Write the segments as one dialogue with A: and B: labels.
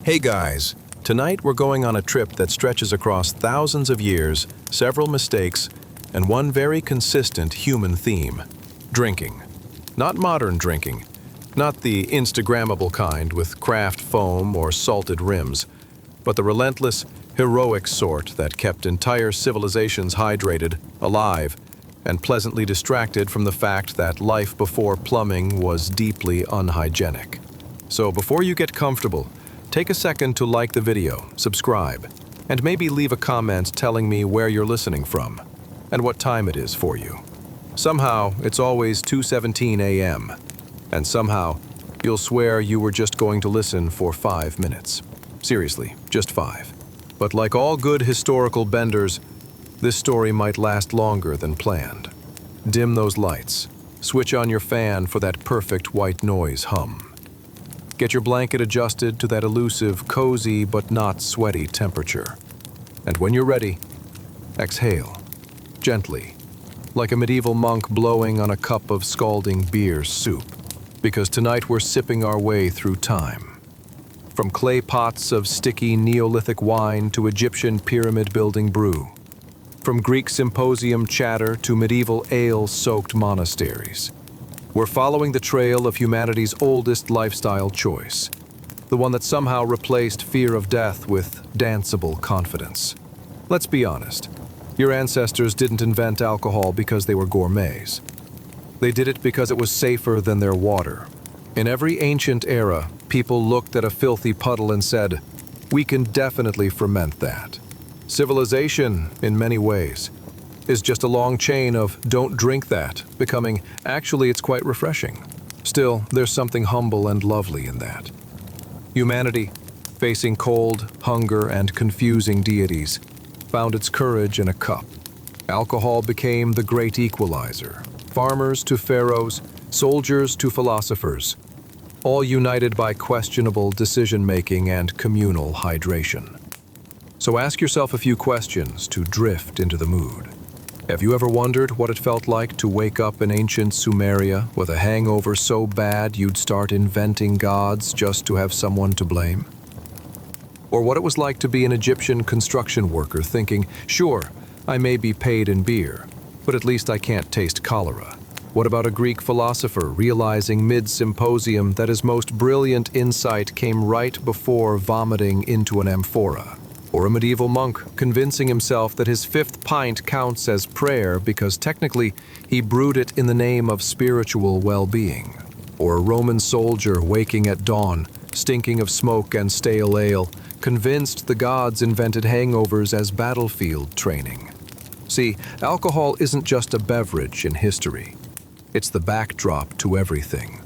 A: Hey guys, tonight we're going on a trip that stretches across thousands of years, several mistakes, and one very consistent human theme: drinking. Not modern drinking, not the Instagrammable kind with craft foam or salted rims, but the relentless, heroic sort that kept entire civilizations hydrated, alive, and pleasantly distracted from the fact that life before plumbing was deeply unhygienic. So before you get comfortable, take a second to like the video, subscribe, and maybe leave a comment telling me where you're listening from and what time it is for you. Somehow, it's always 2:17 a.m., and somehow, you'll swear you were just going to listen for 5 minutes. Seriously, just 5. But like all good historical benders, this story might last longer than planned. Dim those lights. Switch on your fan for that perfect white noise hum. Get your blanket adjusted to that elusive, cozy but not sweaty temperature. And when you're ready, exhale, gently, like a medieval monk blowing on a cup of scalding beer soup. Because tonight we're sipping our way through time. From clay pots of sticky Neolithic wine to Egyptian pyramid-building brew. From Greek symposium chatter to medieval ale-soaked monasteries. We're following the trail of humanity's oldest lifestyle choice, the one that somehow replaced fear of death with danceable confidence. Let's be honest, your ancestors didn't invent alcohol because they were gourmets. They did it because it was safer than their water. In every ancient era, people looked at a filthy puddle and said, "We can definitely ferment that." Civilization, in many ways, is just a long chain of "don't drink that," becoming "actually it's quite refreshing." Still, there's something humble and lovely in that. Humanity, facing cold, hunger, and confusing deities, found its courage in a cup. Alcohol became the great equalizer. Farmers to pharaohs, soldiers to philosophers, all united by questionable decision-making and communal hydration. So ask yourself a few questions to drift into the mood. Have you ever wondered what it felt like to wake up in ancient Sumeria with a hangover so bad you'd start inventing gods just to have someone to blame? Or what it was like to be an Egyptian construction worker thinking, "Sure, I may be paid in beer, but at least I can't taste cholera." What about a Greek philosopher realizing mid-symposium that his most brilliant insight came right before vomiting into an amphora? Or a medieval monk convincing himself that his 5th pint counts as prayer because technically he brewed it in the name of spiritual well-being. Or a Roman soldier waking at dawn, stinking of smoke and stale ale, convinced the gods invented hangovers as battlefield training. See, alcohol isn't just a beverage in history. It's the backdrop to everything.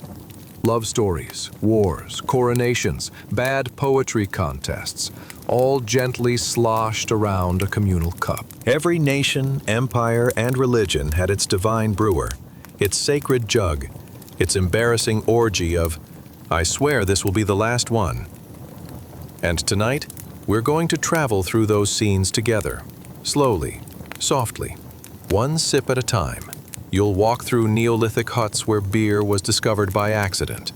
A: Love stories, wars, coronations, bad poetry contests, all gently sloshed around a communal cup. Every nation, empire, and religion had its divine brewer, its sacred jug, its embarrassing orgy of, "I swear this will be the last one." And tonight, we're going to travel through those scenes together, slowly, softly, one sip at a time. You'll walk through Neolithic huts where beer was discovered by accident.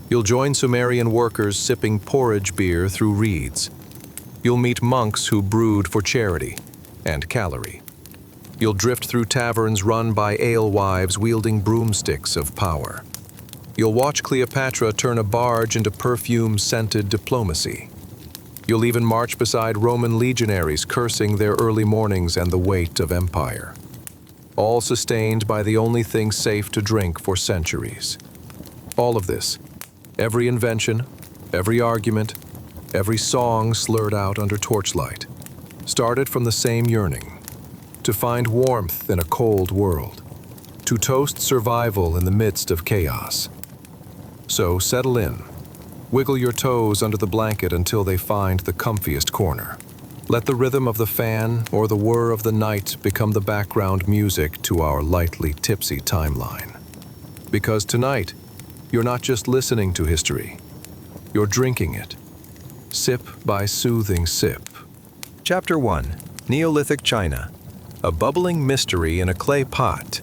A: You'll join Sumerian workers sipping porridge beer through reeds. You'll meet monks who brewed for charity and calorie. You'll drift through taverns run by alewives wielding broomsticks of power. You'll watch Cleopatra turn a barge into perfume-scented diplomacy. You'll even march beside Roman legionaries cursing their early mornings and the weight of empire. All sustained by the only thing safe to drink for centuries. All of this, every invention, every argument, every song slurred out under torchlight, started from the same yearning: to find warmth in a cold world, to toast survival in the midst of chaos. So settle in. Wiggle your toes under the blanket until they find the comfiest corner. Let the rhythm of the fan or the whir of the night become the background music to our lightly tipsy timeline. Because tonight, you're not just listening to history, you're drinking it. Sip by soothing sip. Chapter 1. Neolithic China. A bubbling mystery in a clay pot.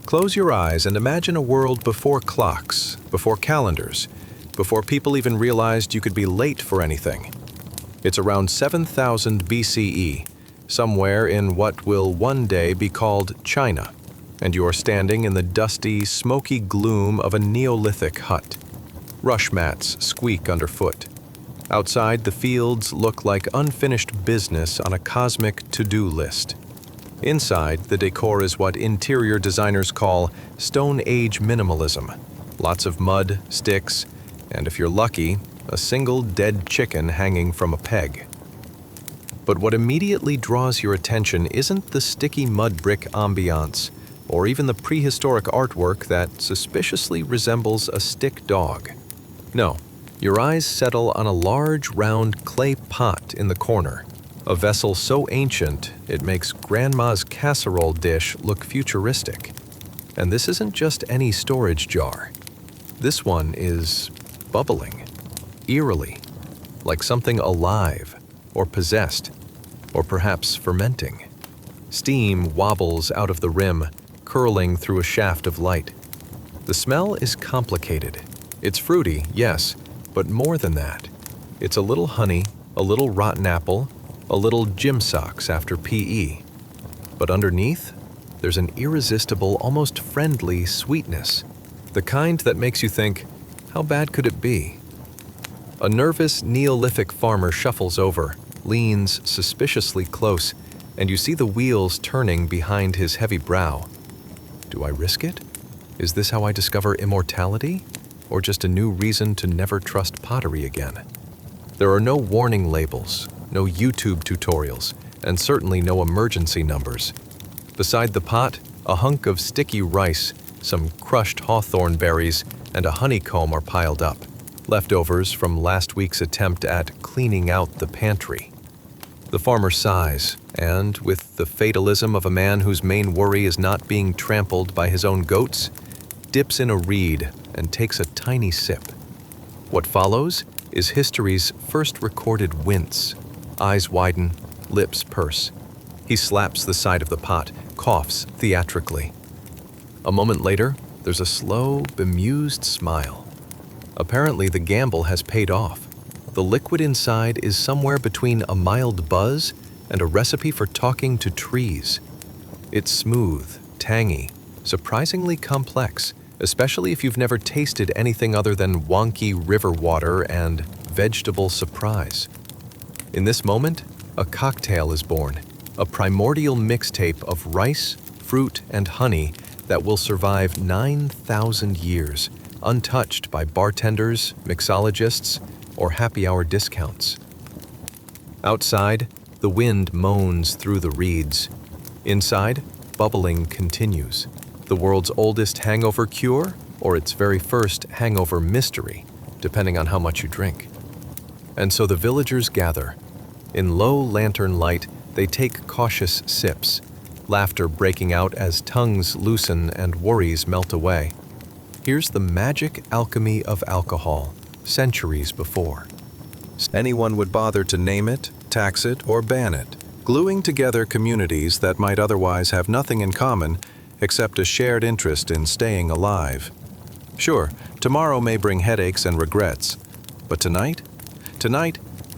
A: Close your eyes and imagine a world before clocks, before calendars, before people even realized you could be late for anything. It's around 7000 BCE, somewhere in what will one day be called China, and you are standing in the dusty, smoky gloom of a Neolithic hut. Rush mats squeak underfoot. Outside, the fields look like unfinished business on a cosmic to-do list. Inside, the decor is what interior designers call Stone Age minimalism. Lots of mud, sticks, and if you're lucky, a single dead chicken hanging from a peg. But what immediately draws your attention isn't the sticky mud brick ambiance, or even the prehistoric artwork that suspiciously resembles a stick dog. No, your eyes settle on a large, round clay pot in the corner, a vessel so ancient it makes grandma's casserole dish look futuristic. And this isn't just any storage jar. This one is bubbling, eerily, like something alive, or possessed, or perhaps fermenting. Steam wobbles out of the rim, curling through a shaft of light. The smell is complicated. It's fruity, yes, but more than that. It's a little honey, a little rotten apple, a little gym socks after PE. But underneath, there's an irresistible, almost friendly sweetness, the kind that makes you think, how bad could it be? A nervous Neolithic farmer shuffles over, leans suspiciously close, and you see the wheels turning behind his heavy brow. Do I risk it? Is this how I discover immortality? Or just a new reason to never trust pottery again? There are no warning labels, no YouTube tutorials, and certainly no emergency numbers. Beside the pot, a hunk of sticky rice, some crushed hawthorn berries, and a honeycomb are piled up, leftovers from last week's attempt at cleaning out the pantry. The farmer sighs, and, with the fatalism of a man whose main worry is not being trampled by his own goats, dips in a reed and takes a tiny sip. What follows is history's first recorded wince. Eyes widen, lips purse. He slaps the side of the pot, coughs theatrically. A moment later, there's a slow, bemused smile. Apparently, the gamble has paid off. The liquid inside is somewhere between a mild buzz and a recipe for talking to trees. It's smooth, tangy, surprisingly complex, especially if you've never tasted anything other than wonky river water and vegetable surprise. In this moment, a cocktail is born, a primordial mixtape of rice, fruit, and honey that will survive 9,000 years, untouched by bartenders, mixologists, or happy hour discounts. Outside, the wind moans through the reeds. Inside, bubbling continues. The world's oldest hangover cure, or its very first hangover mystery, depending on how much you drink. And so the villagers gather. In low lantern light, they take cautious sips, laughter breaking out as tongues loosen and worries melt away. Here's the magic alchemy of alcohol, centuries before. Anyone would bother to name it, tax it, or ban it, gluing together communities that might otherwise have nothing in common except a shared interest in staying alive. Sure, tomorrow may bring headaches and regrets, but tonight,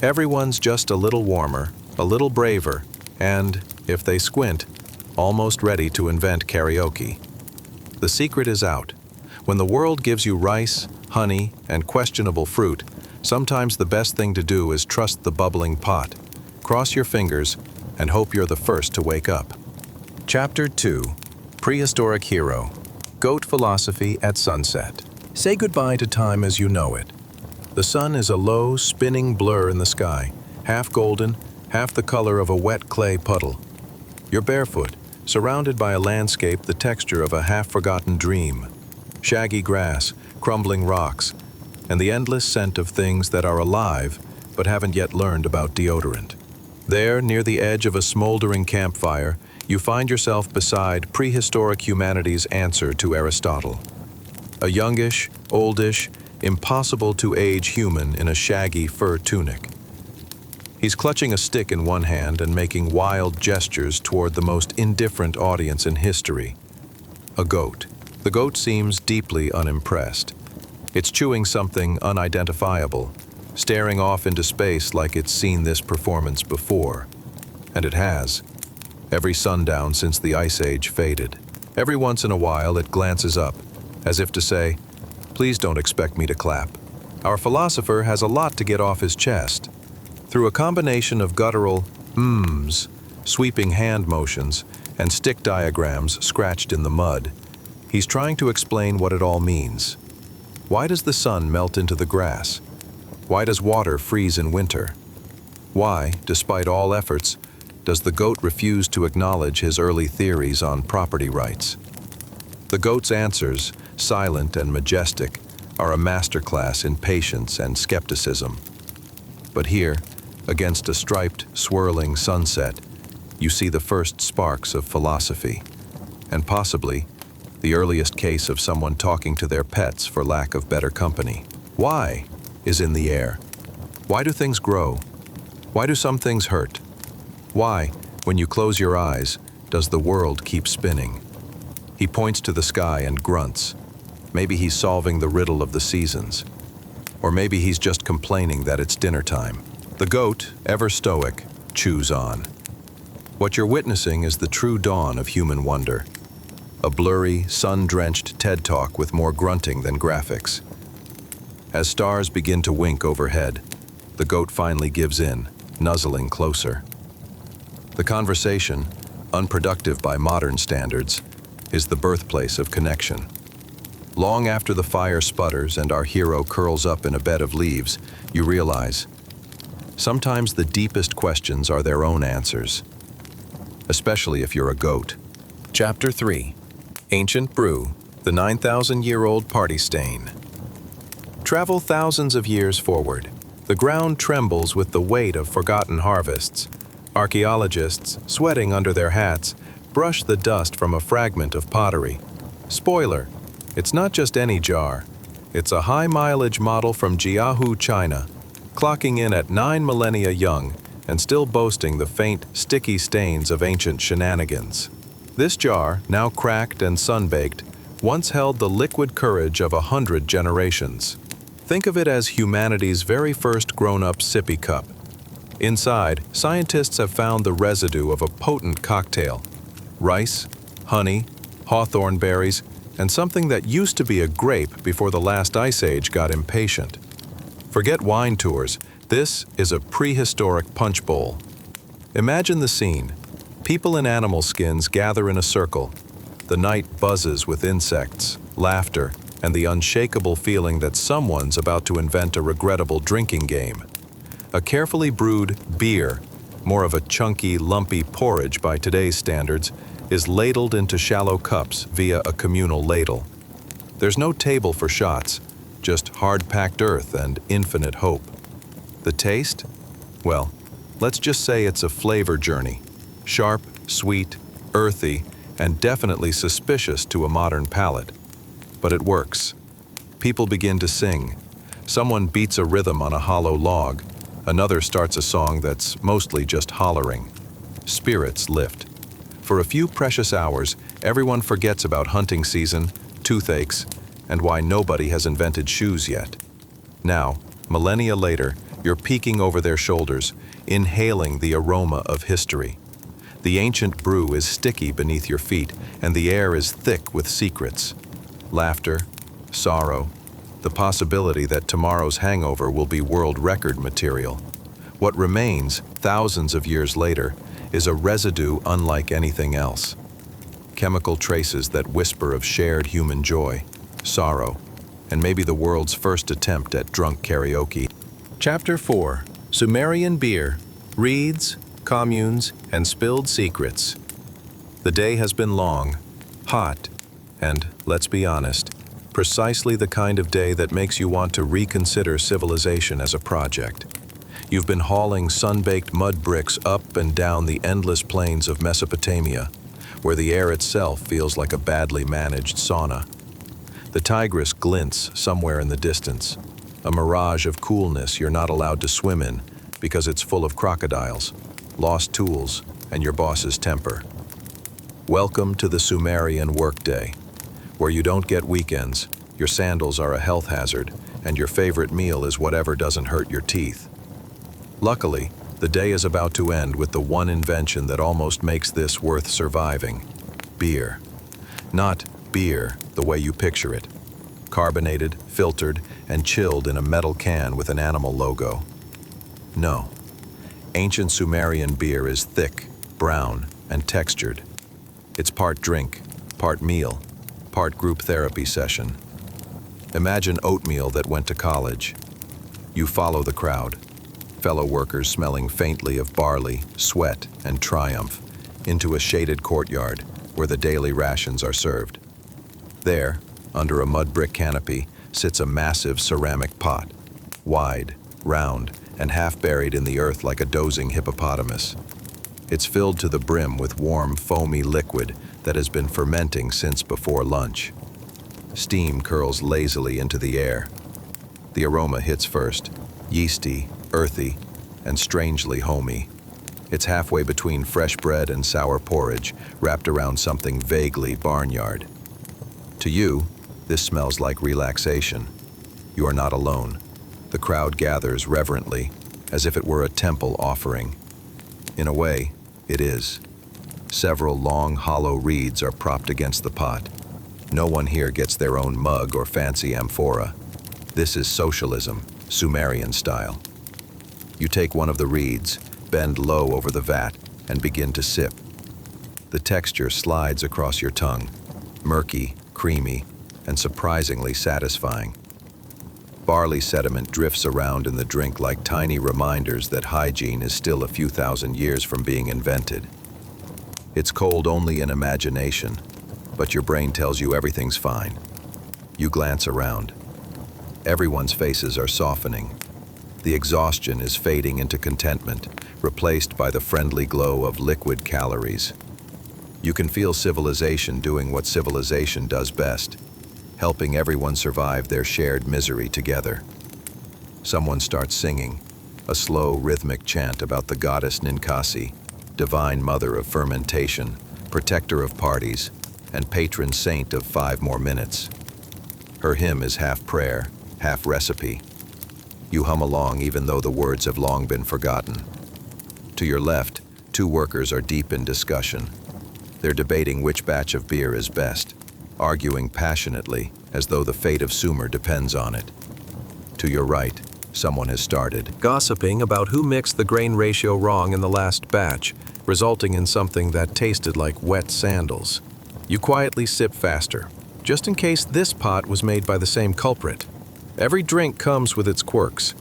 A: everyone's just a little warmer, a little braver, and, if they squint, almost ready to invent karaoke. The secret is out. When the world gives you rice, honey, and questionable fruit, sometimes the best thing to do is trust the bubbling pot, cross your fingers, and hope you're the first to wake up. Chapter 2. Prehistoric Hero. Goat Philosophy at Sunset. Say goodbye to time as you know it. The sun is a low, spinning blur in the sky, half golden, half the color of a wet clay puddle. You're barefoot, surrounded by a landscape the texture of a half-forgotten dream. Shaggy grass, crumbling rocks, and the endless scent of things that are alive but haven't yet learned about deodorant. There, near the edge of a smoldering campfire, you find yourself beside prehistoric humanity's answer to Aristotle. A youngish, oldish, impossible-to-age human in a shaggy fur tunic. He's clutching a stick in one hand and making wild gestures toward the most indifferent audience in history. A goat. The goat seems deeply unimpressed. It's chewing something unidentifiable, staring off into space like it's seen this performance before. And it has. Every sundown since the Ice Age faded. Every once in a while it glances up, as if to say, "Please don't expect me to clap." Our philosopher has a lot to get off his chest. Through a combination of guttural mms, sweeping hand motions, and stick diagrams scratched in the mud, he's trying to explain what it all means. Why does the sun melt into the grass? Why does water freeze in winter? Why, despite all efforts, does the goat refuse to acknowledge his early theories on property rights? The goat's answers, silent and majestic, are a masterclass in patience and skepticism. But here, against a striped, swirling sunset, you see the first sparks of philosophy, and possibly the earliest case of someone talking to their pets for lack of better company. Why is in the air. Why do things grow? Why do some things hurt? Why, when you close your eyes, does the world keep spinning? He points to the sky and grunts. Maybe he's solving the riddle of the seasons. Or maybe he's just complaining that it's dinner time. The goat, ever stoic, chews on. What you're witnessing is the true dawn of human wonder. A blurry, sun-drenched TED Talk with more grunting than graphics. As stars begin to wink overhead, the goat finally gives in, nuzzling closer. The conversation, unproductive by modern standards, is the birthplace of connection. Long after the fire sputters and our hero curls up in a bed of leaves, you realize, sometimes the deepest questions are their own answers, especially if you're a goat. Chapter 3. Ancient Brew, the 9,000-year-old party stain. Travel thousands of years forward. The ground trembles with the weight of forgotten harvests. Archaeologists, sweating under their hats, brush the dust from a fragment of pottery. Spoiler, it's not just any jar. It's a high-mileage model from Jiahu, China, clocking in at 9 millennia young and still boasting the faint, sticky stains of ancient shenanigans. This jar, now cracked and sun-baked, once held the liquid courage of 100 generations. Think of it as humanity's very first grown-up sippy cup. Inside, scientists have found the residue of a potent cocktail: rice, honey, hawthorn berries, and something that used to be a grape before the last ice age got impatient. Forget wine tours, this is a prehistoric punch bowl. Imagine the scene. People in animal skins gather in a circle. The night buzzes with insects, laughter, and the unshakable feeling that someone's about to invent a regrettable drinking game. A carefully brewed beer, more of a chunky, lumpy porridge by today's standards, is ladled into shallow cups via a communal ladle. There's no table for shots, just hard-packed earth and infinite hope. The taste? Well, let's just say it's a flavor journey. Sharp, sweet, earthy, and definitely suspicious to a modern palate. But it works. People begin to sing. Someone beats a rhythm on a hollow log. Another starts a song that's mostly just hollering. Spirits lift. For a few precious hours, everyone forgets about hunting season, toothaches, and why nobody has invented shoes yet. Now, millennia later, you're peeking over their shoulders, inhaling the aroma of history. The ancient brew is sticky beneath your feet, and the air is thick with secrets. Laughter, sorrow, the possibility that tomorrow's hangover will be world record material. What remains, thousands of years later, is a residue unlike anything else. Chemical traces that whisper of shared human joy, sorrow, and maybe the world's first attempt at drunk karaoke. Chapter 4. Sumerian Beer, Reeds, Communes, and Spilled Secrets. The day has been long, hot, and, let's be honest, precisely the kind of day that makes you want to reconsider civilization as a project. You've been hauling sun-baked mud bricks up and down the endless plains of Mesopotamia, where the air itself feels like a badly managed sauna. The Tigris glints somewhere in the distance, a mirage of coolness you're not allowed to swim in because it's full of crocodiles, lost tools, and your boss's temper. Welcome to the Sumerian workday, where you don't get weekends, Your sandals are a health hazard, and your favorite meal is whatever doesn't hurt your teeth. Luckily, the day is about to end with the one invention that almost makes this worth surviving: beer. Not beer the way you picture it. Carbonated, filtered, and chilled in a metal can with an animal logo. No. Ancient Sumerian beer is thick, brown, and textured. It's part drink, part meal, part group therapy session. Imagine oatmeal that went to college. You follow the crowd, fellow workers smelling faintly of barley, sweat, and triumph, into a shaded courtyard where the daily rations are served. There, under a mud brick canopy, sits a massive ceramic pot, wide, round, and half buried in the earth like a dozing hippopotamus. It's filled to the brim with warm, foamy liquid that has been fermenting since before lunch. Steam curls lazily into the air. The aroma hits first, yeasty, earthy, and strangely homey. It's halfway between fresh bread and sour porridge, wrapped around something vaguely barnyard. To you, this smells like relaxation. You are not alone. The crowd gathers reverently, as if it were a temple offering. In a way, it is. Several long, hollow reeds are propped against the pot. No one here gets their own mug or fancy amphora. This is socialism, Sumerian style. You take one of the reeds, bend low over the vat, and begin to sip. The texture slides across your tongue, murky, creamy, and surprisingly satisfying. Barley sediment drifts around in the drink like tiny reminders that hygiene is still a few thousand years from being invented. It's cold only in imagination, but your brain tells you everything's fine. You glance around. Everyone's faces are softening. The exhaustion is fading into contentment, replaced by the friendly glow of liquid calories. You can feel civilization doing what civilization does best, helping everyone survive their shared misery together. Someone starts singing, a slow, rhythmic chant about the goddess Ninkasi, divine mother of fermentation, protector of parties, and patron saint of 5 more minutes. Her hymn is half prayer, half recipe. You hum along even though the words have long been forgotten. To your left, 2 workers are deep in discussion. They're debating which batch of beer is best, arguing passionately as though the fate of Sumer depends on it. To your right, someone has started gossiping about who mixed the grain ratio wrong in the last batch, resulting in something that tasted like wet sandals. You quietly sip faster, just in case this pot was made by the same culprit. Every drink comes with its quirks.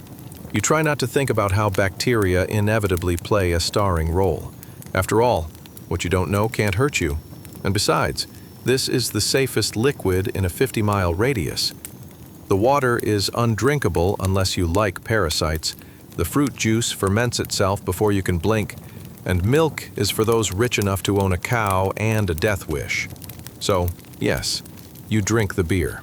A: You try not to think about how bacteria inevitably play a starring role. After all, what you don't know can't hurt you. And besides, this is the safest liquid in a 50-mile radius. The water is undrinkable unless you like parasites. The fruit juice ferments itself before you can blink. And milk is for those rich enough to own a cow and a death wish. So, yes, you drink the beer.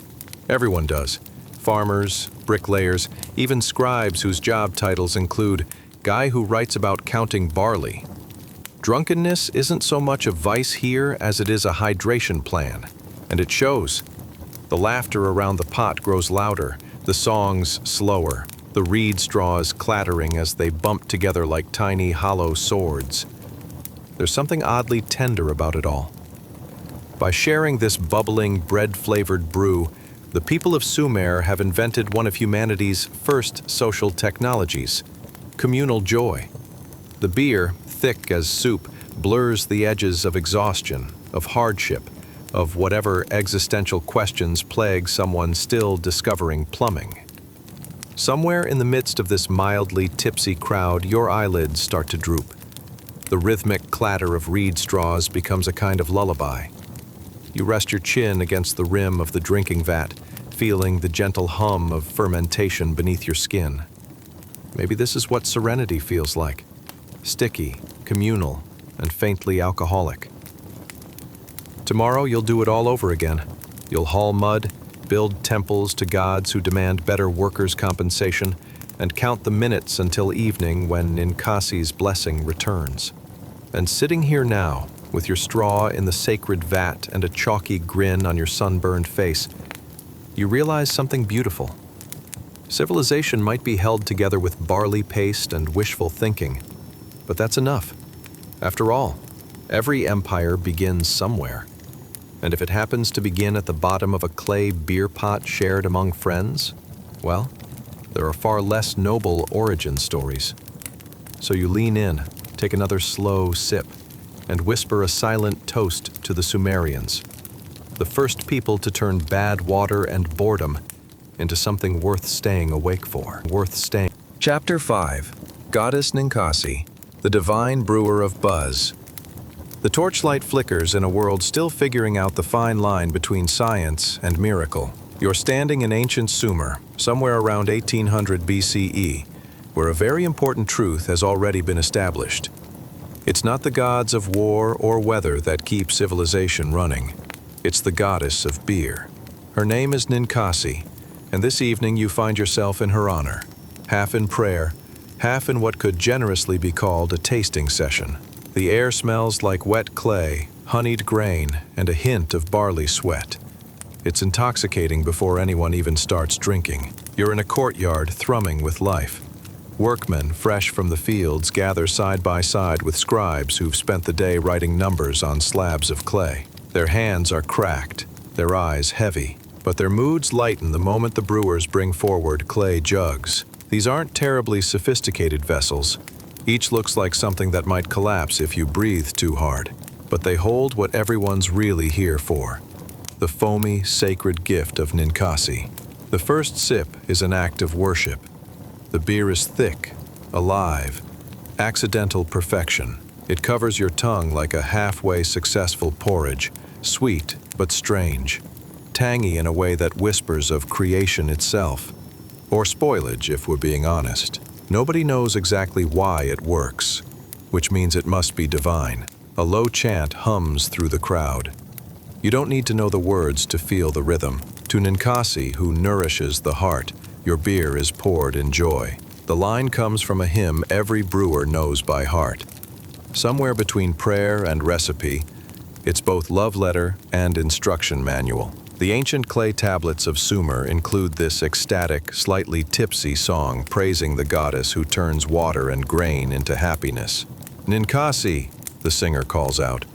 A: Everyone does. Farmers, bricklayers, even scribes whose job titles include guy who writes about counting barley. Drunkenness isn't so much a vice here as it is a hydration plan, and it shows. The laughter around the pot grows louder, the songs slower, the reed straws clattering as they bump together like tiny hollow swords. There's something oddly tender about it all. By sharing this bubbling, bread-flavored brew, the people of Sumer have invented one of humanity's first social technologies: communal joy. The beer, thick as soup, blurs the edges of exhaustion, of hardship, of whatever existential questions plague someone still discovering plumbing. Somewhere in the midst of this mildly tipsy crowd, your eyelids start to droop. The rhythmic clatter of reed straws becomes a kind of lullaby. You rest your chin against the rim of the drinking vat, feeling the gentle hum of fermentation beneath your skin. Maybe this is what serenity feels like: sticky, communal, and faintly alcoholic. Tomorrow you'll do it all over again. You'll haul mud, build temples to gods who demand better workers' compensation, and count the minutes until evening when Ninkasi's blessing returns. And sitting here now, with your straw in the sacred vat and a chalky grin on your sunburned face, you realize something beautiful. Civilization might be held together with barley paste and wishful thinking, but that's enough. After all, every empire begins somewhere. And if it happens to begin at the bottom of a clay beer pot shared among friends, well, there are far less noble origin stories. So you lean in, take another slow sip, and whisper a silent toast to the Sumerians, the first people to turn bad water and boredom into something worth staying awake for. Chapter 5. Goddess Ninkasi, the divine brewer of buzz. The torchlight flickers in a world still figuring out the fine line between science and miracle. You're standing in ancient Sumer, somewhere around 1800 BCE, where a very important truth has already been established. It's not the gods of war or weather that keep civilization running. It's the goddess of beer. Her name is Ninkasi, and this evening you find yourself in her honor, half in prayer, half in what could generously be called a tasting session. The air smells like wet clay, honeyed grain, and a hint of barley sweat. It's intoxicating before anyone even starts drinking. You're in a courtyard thrumming with life. Workmen, fresh from the fields, gather side by side with scribes who've spent the day writing numbers on slabs of clay. Their hands are cracked, their eyes heavy, but their moods lighten the moment the brewers bring forward clay jugs. These aren't terribly sophisticated vessels. Each looks like something that might collapse if you breathe too hard, but they hold what everyone's really here for: the foamy, sacred gift of Ninkasi. The first sip is an act of worship. The beer is thick, alive, accidental perfection. It covers your tongue like a halfway successful porridge, sweet but strange, tangy in a way that whispers of creation itself. Or spoilage, if we're being honest. Nobody knows exactly why it works, which means it must be divine. A low chant hums through the crowd. You don't need to know the words to feel the rhythm. To Ninkasi, who nourishes the heart, your beer is poured in joy. The line comes from a hymn every brewer knows by heart. Somewhere between prayer and recipe, it's both love letter and instruction manual. The ancient clay tablets of Sumer include this ecstatic, slightly tipsy song praising the goddess who turns water and grain into happiness. Ninkasi, the singer calls out,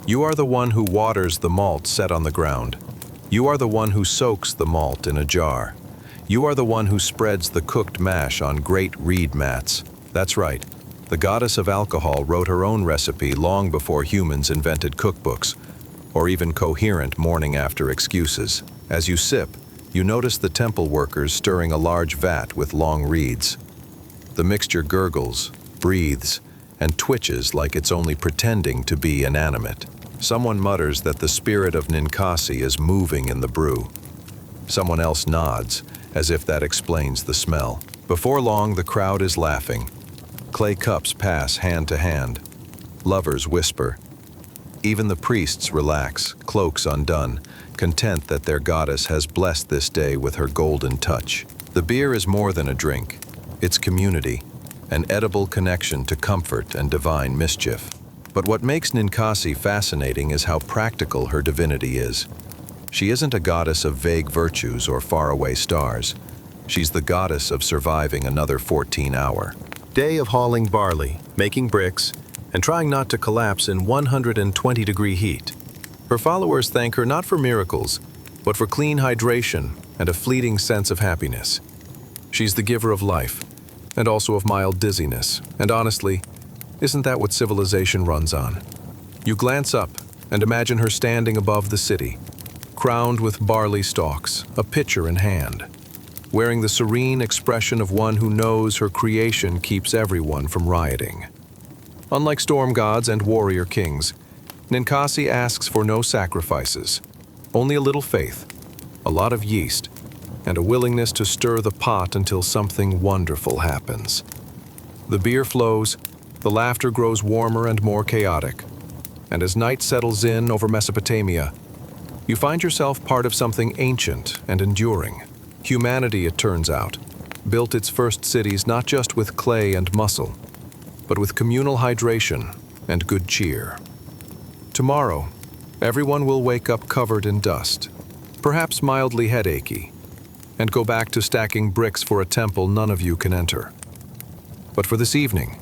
A: you are the one who waters the malt set on the ground. You are the one who soaks the malt in a jar. You are the one who spreads the cooked mash on great reed mats. That's right. The goddess of alcohol wrote her own recipe long before humans invented cookbooks, or even coherent morning-after excuses. As you sip, you notice the temple workers stirring a large vat with long reeds. The mixture gurgles, breathes, and twitches like it's only pretending to be inanimate. Someone mutters that the spirit of Ninkasi is moving in the brew. Someone else nods, as if that explains the smell. Before long, the crowd is laughing. Clay cups pass hand to hand. Lovers whisper. Even the priests relax, cloaks undone, content that their goddess has blessed this day with her golden touch. The beer is more than a drink. It's community, an edible connection to comfort and divine mischief. But what makes Ninkasi fascinating is how practical her divinity is. She isn't a goddess of vague virtues or faraway stars. She's the goddess of surviving another 14-hour day of hauling barley, making bricks, and trying not to collapse in 120-degree heat. Her followers thank her not for miracles, but for clean hydration and a fleeting sense of happiness. She's the giver of life, and also of mild dizziness, and honestly, isn't that what civilization runs on? You glance up and imagine her standing above the city, crowned with barley stalks, a pitcher in hand, wearing the serene expression of one who knows her creation keeps everyone from rioting. Unlike storm gods and warrior kings, Ninkasi asks for no sacrifices, only a little faith, a lot of yeast, and a willingness to stir the pot until something wonderful happens. The beer flows, the laughter grows warmer and more chaotic, and as night settles in over Mesopotamia, you find yourself part of something ancient and enduring. Humanity, it turns out, built its first cities not just with clay and muscle, but with communal hydration and good cheer. Tomorrow, everyone will wake up covered in dust, perhaps mildly headachy, and go back to stacking bricks for a temple none of you can enter. But for this evening,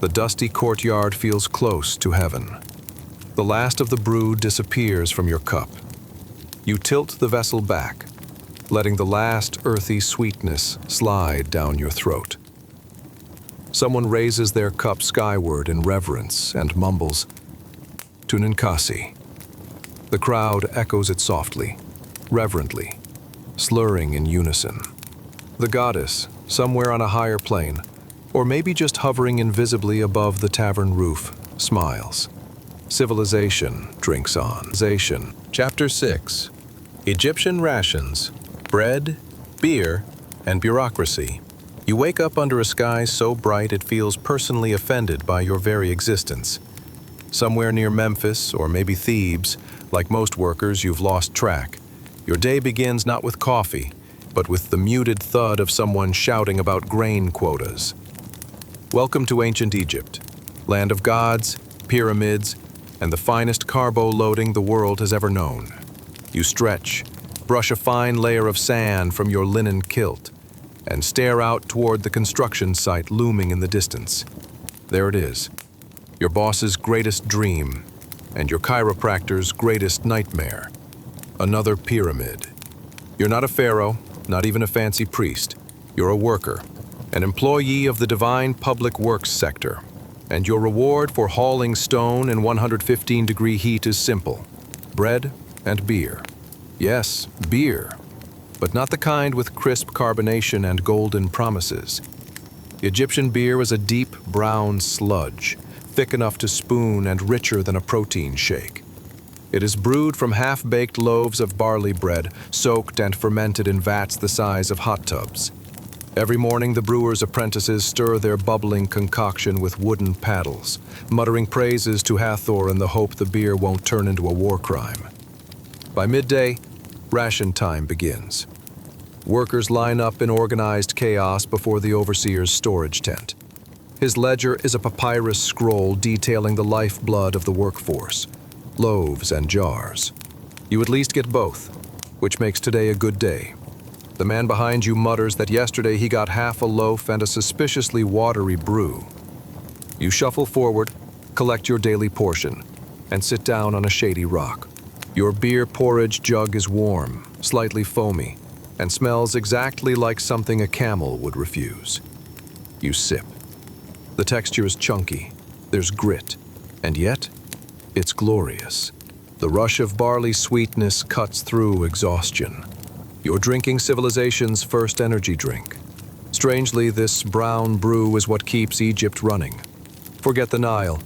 A: the dusty courtyard feels close to heaven. The last of the brew disappears from your cup. You tilt the vessel back, letting the last earthy sweetness slide down your throat. Someone raises their cup skyward in reverence and mumbles, Tuninkasi. The crowd echoes it softly, reverently, slurring in unison. The goddess, somewhere on a higher plane, or maybe just hovering invisibly above the tavern roof, smiles. Civilization drinks on. Chapter 6. Egyptian rations, bread, beer, and bureaucracy. You wake up under a sky so bright it feels personally offended by your very existence. Somewhere near Memphis, or maybe Thebes, like most workers, you've lost track. Your day begins not with coffee, but with the muted thud of someone shouting about grain quotas. Welcome to ancient Egypt, land of gods, pyramids, and the finest carbo loading the world has ever known. You stretch, brush a fine layer of sand from your linen kilt, and stare out toward the construction site looming in the distance. There it is, your boss's greatest dream, and your chiropractor's greatest nightmare. Another pyramid. You're not a pharaoh, not even a fancy priest. You're a worker, an employee of the divine public works sector, and your reward for hauling stone in 115-degree heat is simple: bread and beer. Yes, beer, but not the kind with crisp carbonation and golden promises. Egyptian beer is a deep brown sludge, thick enough to spoon and richer than a protein shake. It is brewed from half-baked loaves of barley bread, soaked and fermented in vats the size of hot tubs. Every morning, the brewer's apprentices stir their bubbling concoction with wooden paddles, muttering praises to Hathor in the hope the beer won't turn into a war crime. By midday, ration time begins. Workers line up in organized chaos before the overseer's storage tent. His ledger is a papyrus scroll detailing the lifeblood of the workforce, loaves and jars. You at least get both, which makes today a good day. The man behind you mutters that yesterday he got half a loaf and a suspiciously watery brew. You shuffle forward, collect your daily portion, and sit down on a shady rock. Your beer porridge jug is warm, slightly foamy, and smells exactly like something a camel would refuse. You sip. The texture is chunky, there's grit, and yet, it's glorious. The rush of barley sweetness cuts through exhaustion. You're drinking civilization's first energy drink. Strangely, this brown brew is what keeps Egypt running. Forget the Nile.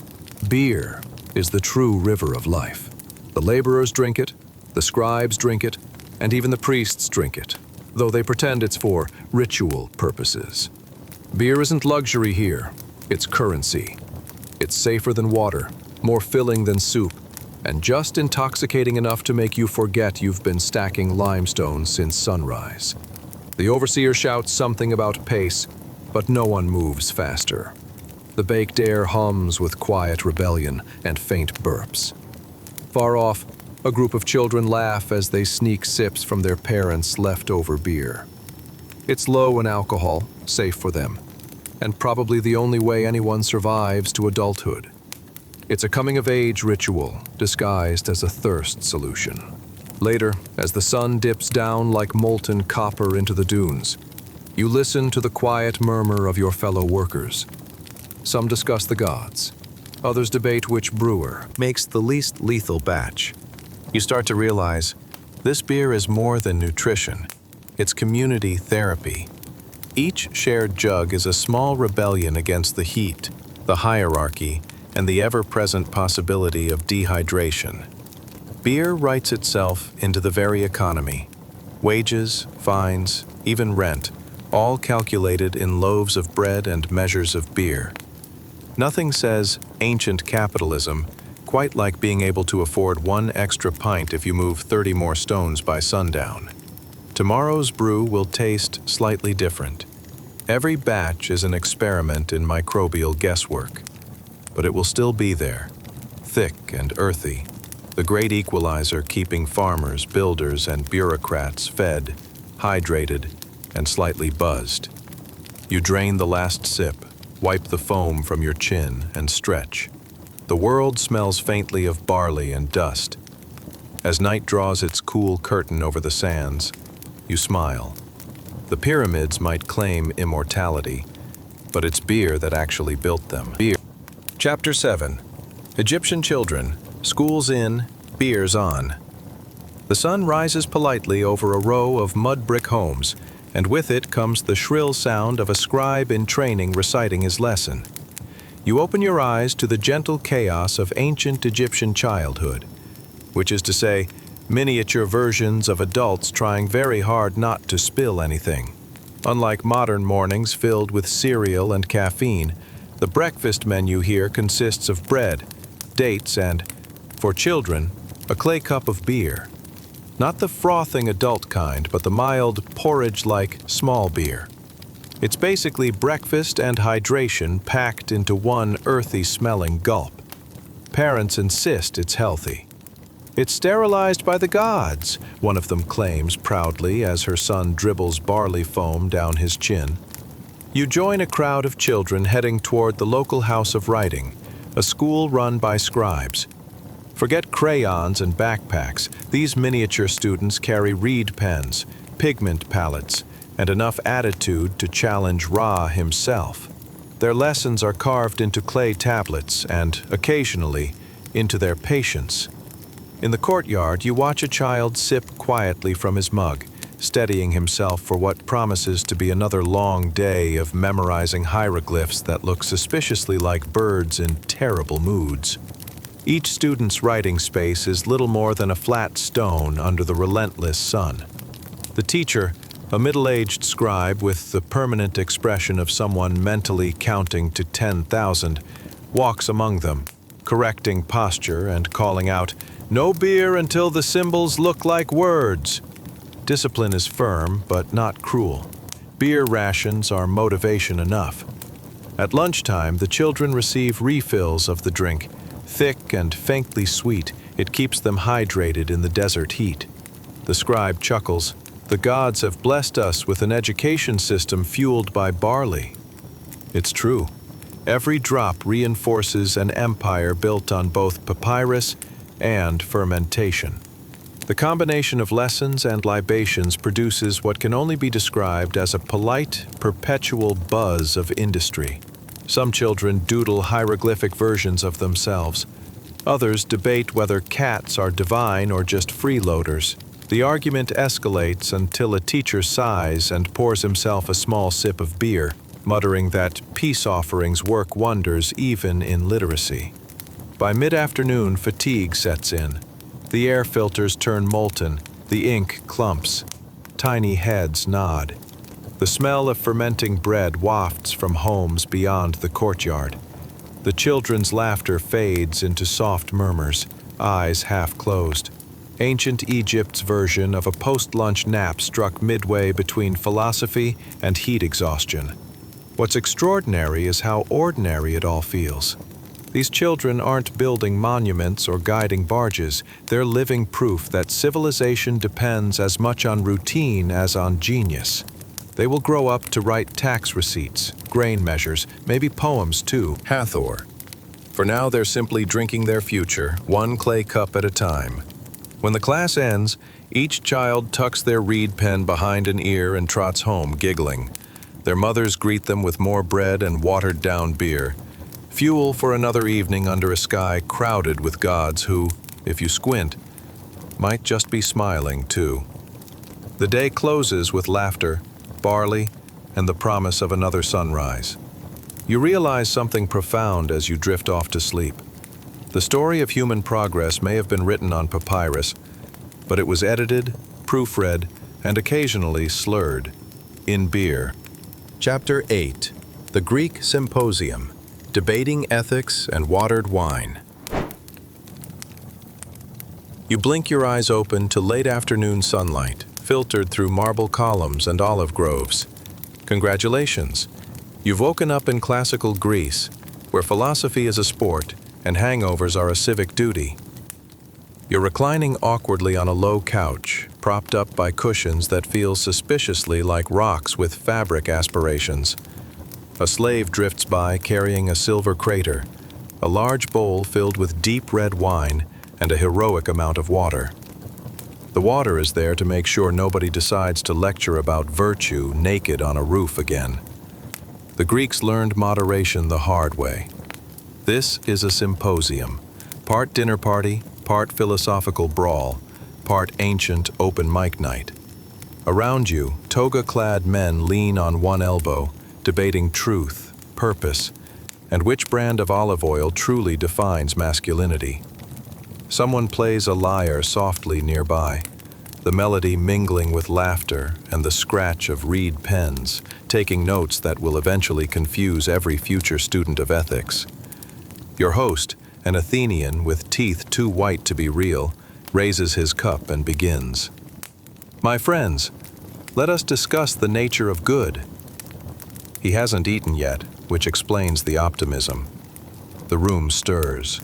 A: Beer is the true river of life. The laborers drink it, the scribes drink it, and even the priests drink it, though they pretend it's for ritual purposes. Beer isn't luxury here, it's currency. It's safer than water, more filling than soup, and just intoxicating enough to make you forget you've been stacking limestone since sunrise. The overseer shouts something about pace, but no one moves faster. The baked air hums with quiet rebellion and faint burps. Far off, a group of children laugh as they sneak sips from their parents' leftover beer. It's low in alcohol, safe for them, and probably the only way anyone survives to adulthood. It's a coming-of-age ritual disguised as a thirst solution. Later, as the sun dips down like molten copper into the dunes, you listen to the quiet murmur of your fellow workers. Some discuss the gods. Others debate which brewer makes the least lethal batch. You start to realize this beer is more than nutrition. It's community therapy. Each shared jug is a small rebellion against the heat, the hierarchy, and the ever-present possibility of dehydration. Beer writes itself into the very economy. Wages, fines, even rent, all calculated in loaves of bread and measures of beer. Nothing says ancient capitalism quite like being able to afford one extra pint if you move 30 more stones by sundown. Tomorrow's brew will taste slightly different. Every batch is an experiment in microbial guesswork, but it will still be there, thick and earthy, the great equalizer keeping farmers, builders, and bureaucrats fed, hydrated, and slightly buzzed. You drain the last sip, wipe the foam from your chin, and stretch. The world smells faintly of barley and dust. As night draws its cool curtain over the sands, you smile. The pyramids might claim immortality, but it's beer that actually built them. Beer. Chapter 7. Egyptian children, schools in, beers on. The sun rises politely over a row of mud brick homes, and with it comes the shrill sound of a scribe in training reciting his lesson. You open your eyes to the gentle chaos of ancient Egyptian childhood, which is to say, miniature versions of adults trying very hard not to spill anything. Unlike modern mornings filled with cereal and caffeine, the breakfast menu here consists of bread, dates, and, for children, a clay cup of beer. Not the frothing adult kind, but the mild, porridge-like small beer. It's basically breakfast and hydration packed into one earthy-smelling gulp. Parents insist it's healthy. "It's sterilized by the gods," one of them claims proudly as her son dribbles barley foam down his chin. You join a crowd of children heading toward the local house of writing, a school run by scribes. Forget crayons and backpacks. These miniature students carry reed pens, pigment palettes, and enough attitude to challenge Ra himself. Their lessons are carved into clay tablets and, occasionally, into their patience. In the courtyard, you watch a child sip quietly from his mug, steadying himself for what promises to be another long day of memorizing hieroglyphs that look suspiciously like birds in terrible moods. Each student's writing space is little more than a flat stone under the relentless sun. The teacher, a middle-aged scribe with the permanent expression of someone mentally counting to 10,000, walks among them, correcting posture and calling out, "No beer until the symbols look like words." Discipline is firm, but not cruel. Beer rations are motivation enough. At lunchtime, the children receive refills of the drink. Thick and faintly sweet, it keeps them hydrated in the desert heat. The scribe chuckles, "The gods have blessed us with an education system fueled by barley." It's true. Every drop reinforces an empire built on both papyrus and fermentation. The combination of lessons and libations produces what can only be described as a polite, perpetual buzz of industry. Some children doodle hieroglyphic versions of themselves. Others debate whether cats are divine or just freeloaders. The argument escalates until a teacher sighs and pours himself a small sip of beer, muttering that peace offerings work wonders even in literacy. By mid-afternoon, fatigue sets in. The air filters turn molten, the ink clumps. Tiny heads nod. The smell of fermenting bread wafts from homes beyond the courtyard. The children's laughter fades into soft murmurs, eyes half closed. Ancient Egypt's version of a post-lunch nap struck midway between philosophy and heat exhaustion. What's extraordinary is how ordinary it all feels. These children aren't building monuments or guiding barges. They're living proof that civilization depends as much on routine as on genius. They will grow up to write tax receipts, grain measures, maybe poems too. Hathor. For now, they're simply drinking their future, one clay cup at a time. When the class ends, each child tucks their reed pen behind an ear and trots home, giggling. Their mothers greet them with more bread and watered-down beer. Fuel for another evening under a sky crowded with gods who, if you squint, might just be smiling too. The day closes with laughter, barley, and the promise of another sunrise. You realize something profound as you drift off to sleep. The story of human progress may have been written on papyrus, but it was edited, proofread, and occasionally slurred in beer. Chapter 8. The Greek Symposium. Debating ethics and watered wine. You blink your eyes open to late afternoon sunlight, filtered through marble columns and olive groves. Congratulations! You've woken up in classical Greece, where philosophy is a sport and hangovers are a civic duty. You're reclining awkwardly on a low couch, propped up by cushions that feel suspiciously like rocks with fabric aspirations. A slave drifts by carrying a silver crater, a large bowl filled with deep red wine and a heroic amount of water. The water is there to make sure nobody decides to lecture about virtue naked on a roof again. The Greeks learned moderation the hard way. This is a symposium, part dinner party, part philosophical brawl, part ancient open mic night. Around you, toga-clad men lean on one elbow, debating truth, purpose, and which brand of olive oil truly defines masculinity. Someone plays a lyre softly nearby, the melody mingling with laughter and the scratch of reed pens, taking notes that will eventually confuse every future student of ethics. Your host, an Athenian with teeth too white to be real, raises his cup and begins. My friends, let us discuss the nature of good. He hasn't eaten yet, which explains the optimism. The room stirs.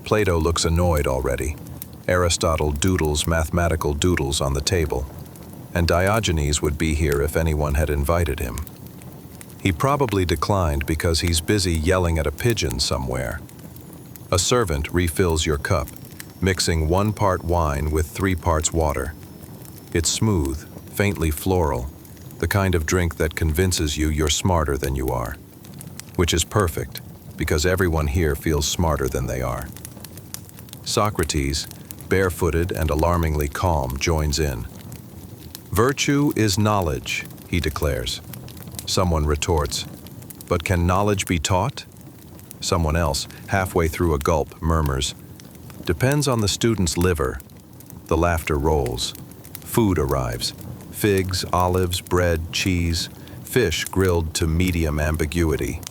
A: Plato looks annoyed already. Aristotle doodles mathematical doodles on the table. And Diogenes would be here if anyone had invited him. He probably declined because he's busy yelling at a pigeon somewhere. A servant refills your cup, mixing 1 part wine with 3 parts water. It's smooth, faintly floral, the kind of drink that convinces you you're smarter than you are. Which is perfect, because everyone here feels smarter than they are. Socrates, barefooted and alarmingly calm, joins in. Virtue is knowledge, he declares. Someone retorts, but can knowledge be taught? Someone else, halfway through a gulp, murmurs, depends on the student's liver. The laughter rolls. Food arrives. Figs, olives, bread, cheese, fish grilled to medium ambiguity.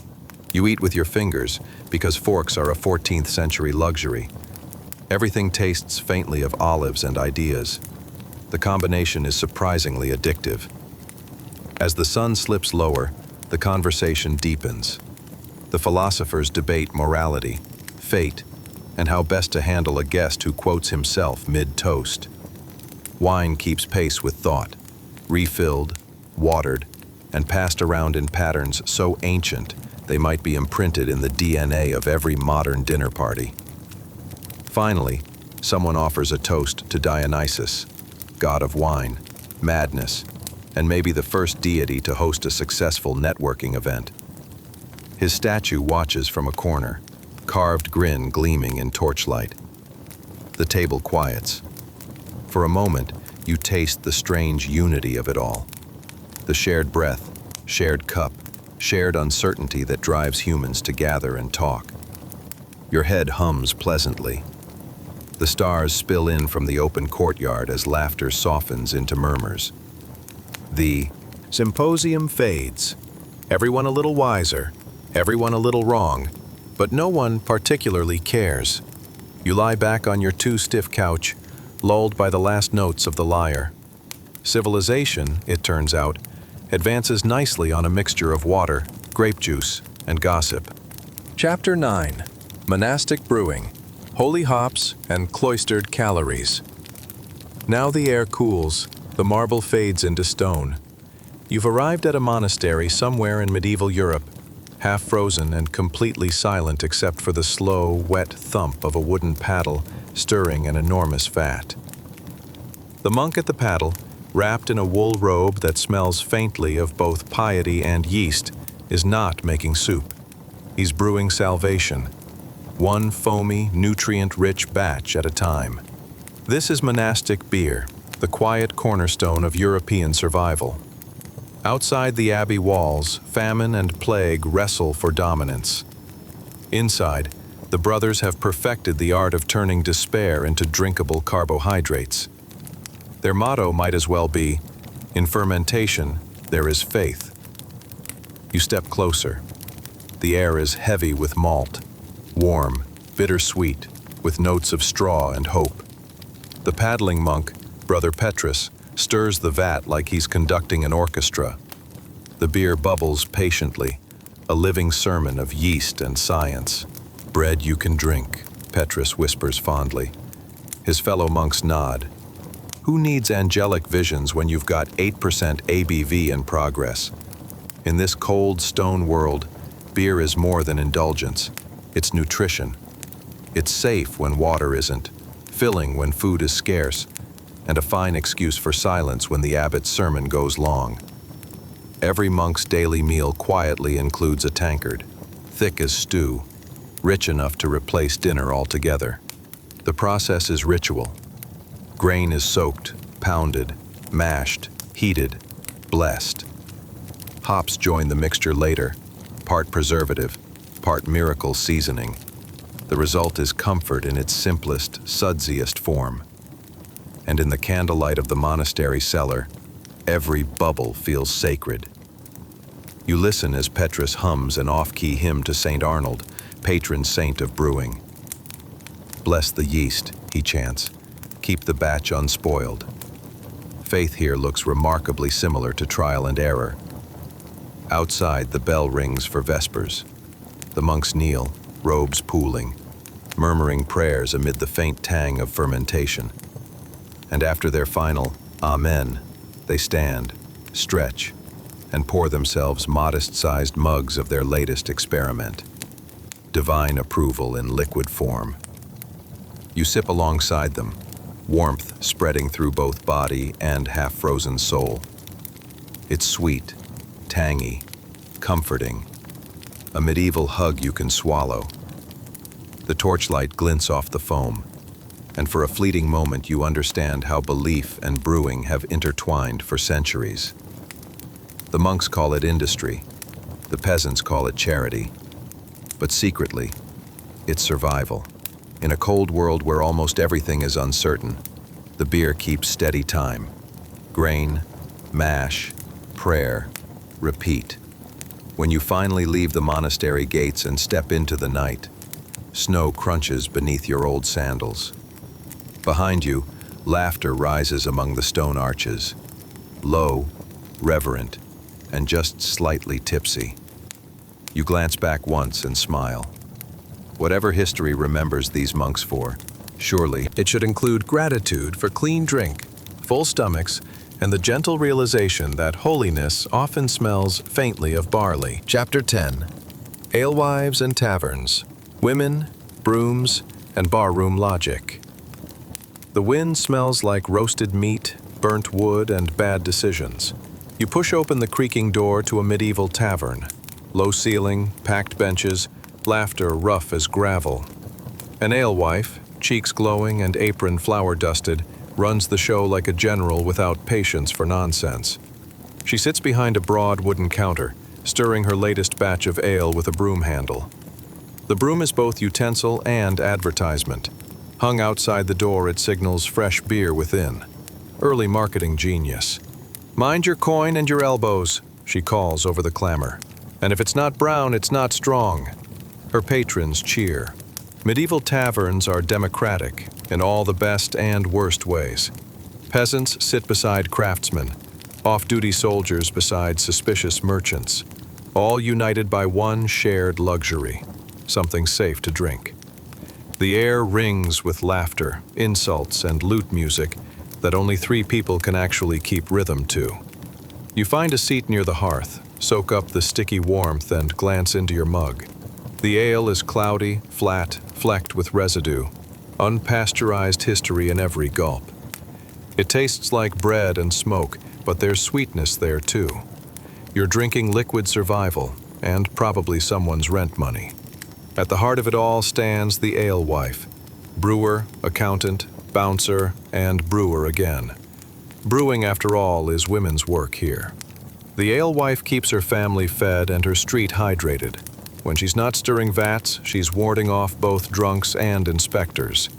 A: You eat with your fingers because forks are a 14th century luxury. Everything tastes faintly of olives and ideas. The combination is surprisingly addictive. As the sun slips lower, the conversation deepens. The philosophers debate morality, fate, and how best to handle a guest who quotes himself mid-toast. Wine keeps pace with thought, refilled, watered, and passed around in patterns so ancient they might be imprinted in the DNA of every modern dinner party. Finally, someone offers a toast to Dionysus, god of wine, madness, and maybe the first deity to host a successful networking event. His statue watches from a corner, carved grin gleaming in torchlight. The table quiets. For a moment, you taste the strange unity of it all. The shared breath, shared cup, shared uncertainty that drives humans to gather and talk. Your head hums pleasantly. The stars spill in from the open courtyard as laughter softens into murmurs. The symposium fades. Everyone a little wiser, everyone a little wrong, but no one particularly cares. You lie back on your too stiff couch, lulled by the last notes of the lyre. Civilization, it turns out, advances nicely on a mixture of water, grape juice, and gossip. Chapter 9. Monastic Brewing, Holy Hops and Cloistered Calories. Now the air cools, the marble fades into stone. You've arrived at a monastery somewhere in medieval Europe, half frozen and completely silent except for the slow, wet thump of a wooden paddle stirring an enormous vat. The monk at the paddle, wrapped in a wool robe that smells faintly of both piety and yeast, is not making soup. He's brewing salvation, one foamy, nutrient-rich batch at a time. This is monastic beer, the quiet cornerstone of European survival. Outside the abbey walls, famine and plague wrestle for dominance. Inside, the brothers have perfected the art of turning despair into drinkable carbohydrates. Their motto might as well be, in fermentation, there is faith. You step closer. The air is heavy with malt, warm, bittersweet, with notes of straw and hope. The paddling monk, Brother Petrus, stirs the vat like he's conducting an orchestra. The beer bubbles patiently, a living sermon of yeast and science. Bread you can drink, Petrus whispers fondly. His fellow monks nod. Who needs angelic visions when you've got 8% ABV in progress? In this cold stone world, beer is more than indulgence. It's nutrition. It's safe when water isn't, filling when food is scarce, and a fine excuse for silence when the abbot's sermon goes long. Every monk's daily meal quietly includes a tankard, thick as stew, rich enough to replace dinner altogether. The process is ritual. Grain is soaked, pounded, mashed, heated, blessed. Hops join the mixture later, part preservative, part miracle seasoning. The result is comfort in its simplest, sudsiest form. And in the candlelight of the monastery cellar, every bubble feels sacred. You listen as Petrus hums an off-key hymn to St. Arnold, patron saint of brewing. Bless the yeast, he chants. Keep the batch unspoiled. Faith here looks remarkably similar to trial and error. Outside, the bell rings for vespers. The monks kneel, robes pooling, murmuring prayers amid the faint tang of fermentation. And after their final Amen, they stand, stretch, and pour themselves modest-sized mugs of their latest experiment. Divine approval in liquid form. You sip alongside them, warmth spreading through both body and half-frozen soul. It's sweet, tangy, comforting, a medieval hug you can swallow. The torchlight glints off the foam, and for a fleeting moment you understand how belief and brewing have intertwined for centuries. The monks call it industry, the peasants call it charity, but secretly, it's survival. In a cold world where almost everything is uncertain, the beer keeps steady time. Grain, mash, prayer, repeat. When you finally leave the monastery gates and step into the night, snow crunches beneath your old sandals. Behind you, laughter rises among the stone arches, low, reverent, and just slightly tipsy. You glance back once and smile. Whatever history remembers these monks for, surely it should include gratitude for clean drink, full stomachs, and the gentle realization that holiness often smells faintly of barley. Chapter 10. Alewives and Taverns, Women, Brooms, and Barroom Logic. The wind smells like roasted meat, burnt wood, and bad decisions. You push open the creaking door to a medieval tavern. Low ceiling, packed benches, laughter rough as gravel. An alewife, cheeks glowing and apron flour-dusted, runs the show like a general without patience for nonsense. She sits behind a broad wooden counter, stirring her latest batch of ale with a broom handle. The broom is both utensil and advertisement. Hung outside the door, it signals fresh beer within. Early marketing genius. "Mind your coin and your elbows," she calls over the clamor. "And if it's not brown, it's not strong." Her patrons cheer. Medieval taverns are democratic in all the best and worst ways. Peasants sit beside craftsmen, off-duty soldiers beside suspicious merchants, all united by one shared luxury, something safe to drink. The air rings with laughter, insults, and lute music that only 3 people can actually keep rhythm to. You find a seat near the hearth, soak up the sticky warmth, and glance into your mug. The ale is cloudy, flat, flecked with residue, unpasteurized history in every gulp. It tastes like bread and smoke, but there's sweetness there too. You're drinking liquid survival, and probably someone's rent money. At the heart of it all stands the alewife, brewer, accountant, bouncer, and brewer again. Brewing, after all, is women's work here. The alewife keeps her family fed and her street hydrated. When she's not stirring vats, she's warding off both drunks and inspectors.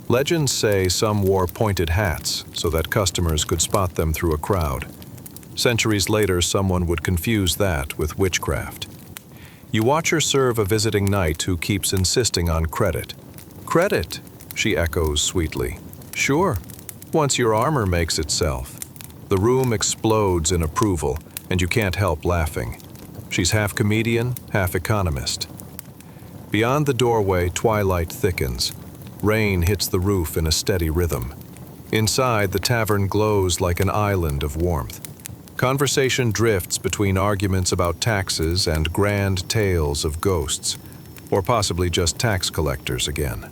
A: Legends say some wore pointed hats so that customers could spot them through a crowd. Centuries later, someone would confuse that with witchcraft. You watch her serve a visiting knight who keeps insisting on credit. "Credit," she echoes sweetly. "Sure, once your armor makes itself." The room explodes in approval, and you can't help laughing. She's half comedian, half economist. Beyond the doorway, twilight thickens. Rain hits the roof in a steady rhythm. Inside, the tavern glows like an island of warmth. Conversation drifts between arguments about taxes and grand tales of ghosts, or possibly just tax collectors again.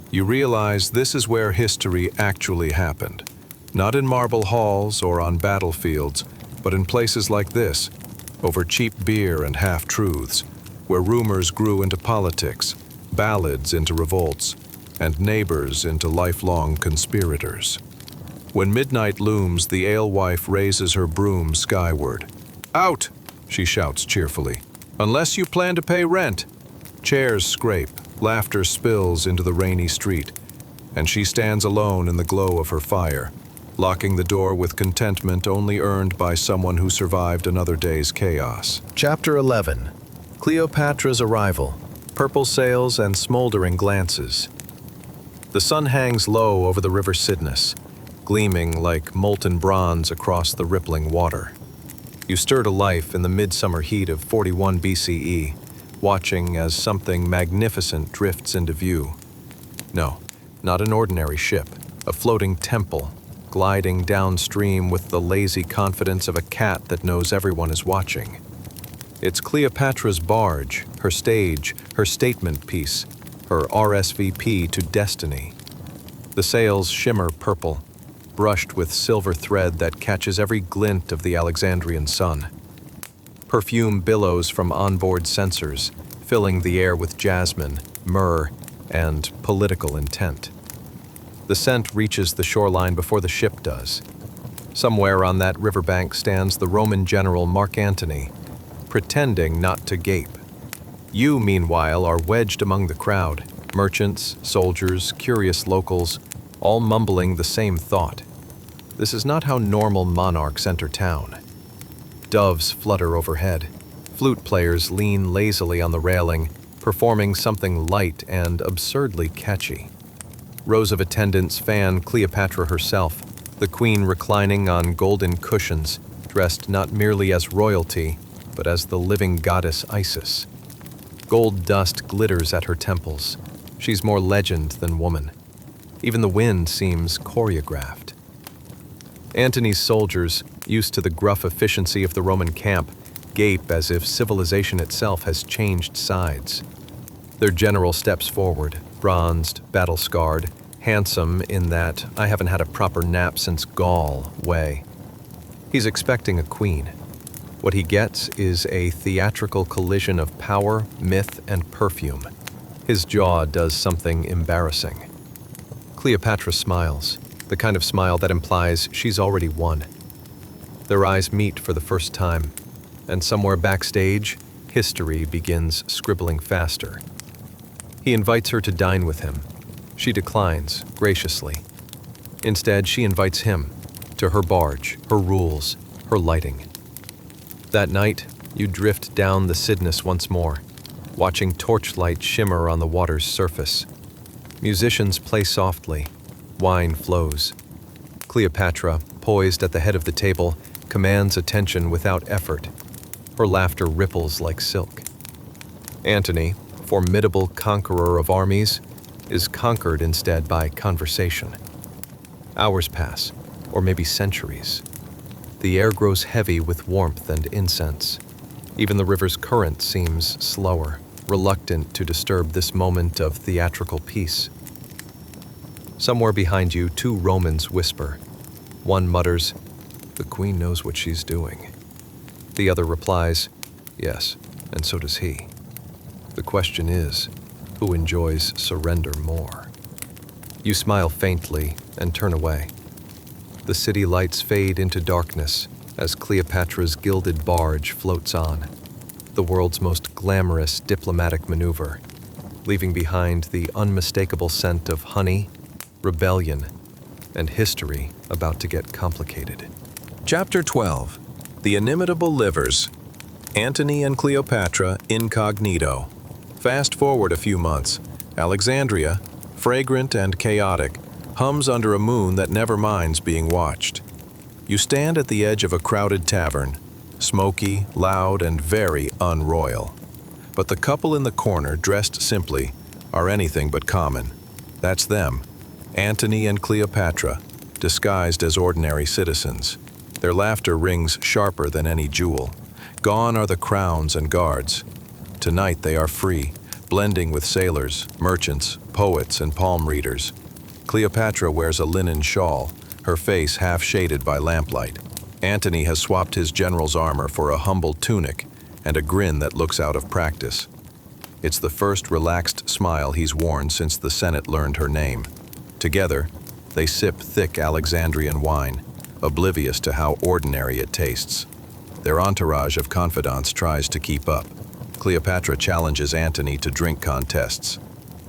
A: You realize this is where history actually happened. Not in marble halls or on battlefields, but in places like this, over cheap beer and half-truths, where rumors grew into politics, ballads into revolts, and neighbors into lifelong conspirators. When midnight looms, the alewife raises her broom skyward. "Out!" she shouts cheerfully. "Unless you plan to pay rent." Chairs scrape, laughter spills into the rainy street, and she stands alone in the glow of her fire, locking the door with contentment only earned by someone who survived another day's chaos. Chapter 11. Cleopatra's Arrival. Purple sails and smoldering glances. The sun hangs low over the river Cydnus, gleaming like molten bronze across the rippling water. You stir to life in the midsummer heat of 41 BCE, watching as something magnificent drifts into view. No, not an ordinary ship, a floating temple, gliding downstream with the lazy confidence of a cat that knows everyone is watching. It's Cleopatra's barge, her stage, her statement piece, her RSVP to destiny. The sails shimmer purple, brushed with silver thread that catches every glint of the Alexandrian sun. Perfume billows from onboard sensors, filling the air with jasmine, myrrh, and political intent. The scent reaches the shoreline before the ship does. Somewhere on that riverbank stands the Roman general Mark Antony, pretending not to gape. You, meanwhile, are wedged among the crowd, merchants, soldiers, curious locals, all mumbling the same thought. This is not how normal monarchs enter town. Doves flutter overhead. Flute players lean lazily on the railing, performing something light and absurdly catchy. Rows of attendants fan Cleopatra herself, the queen reclining on golden cushions, dressed not merely as royalty, but as the living goddess Isis. Gold dust glitters at her temples. She's more legend than woman. Even the wind seems choreographed. Antony's soldiers, used to the gruff efficiency of the Roman camp, gape as if civilization itself has changed sides. Their general steps forward, bronzed, battle-scarred, handsome in that "I haven't had a proper nap since Gaul" way. He's expecting a queen. What he gets is a theatrical collision of power, myth, and perfume. His jaw does something embarrassing. Cleopatra smiles, the kind of smile that implies she's already won. Their eyes meet for the first time, and somewhere backstage, history begins scribbling faster. He invites her to dine with him. She declines, graciously. Instead, she invites him, to her barge, her rules, her lighting. That night, you drift down the Cydnus once more, watching torchlight shimmer on the water's surface. Musicians play softly. Wine flows. Cleopatra, poised at the head of the table, commands attention without effort. Her laughter ripples like silk. Antony, formidable conqueror of armies, is conquered instead by conversation. Hours pass, or maybe centuries. The air grows heavy with warmth and incense. Even the river's current seems slower, reluctant to disturb this moment of theatrical peace. Somewhere behind you, two Romans whisper. One mutters, "The queen knows what she's doing." The other replies, "Yes, and so does he." The question is, who enjoys surrender more? You smile faintly and turn away. The city lights fade into darkness as Cleopatra's gilded barge floats on, the world's most glamorous diplomatic maneuver, leaving behind the unmistakable scent of honey, rebellion, and history about to get complicated. Chapter 12. The Inimitable Livers. Antony and Cleopatra incognito. Fast forward a few months. Alexandria, fragrant and chaotic, hums under a moon that never minds being watched. You stand at the edge of a crowded tavern, smoky, loud, and very unroyal. But the couple in the corner, dressed simply, are anything but common. That's them, Antony and Cleopatra, disguised as ordinary citizens. Their laughter rings sharper than any jewel. Gone are the crowns and guards. Tonight they are free, blending with sailors, merchants, poets, and palm readers. Cleopatra wears a linen shawl, her face half shaded by lamplight. Antony has swapped his general's armor for a humble tunic and a grin that looks out of practice. It's the first relaxed smile he's worn since the Senate learned her name. Together, they sip thick Alexandrian wine, oblivious to how ordinary it tastes. Their entourage of confidants tries to keep up. Cleopatra challenges Antony to drink contests.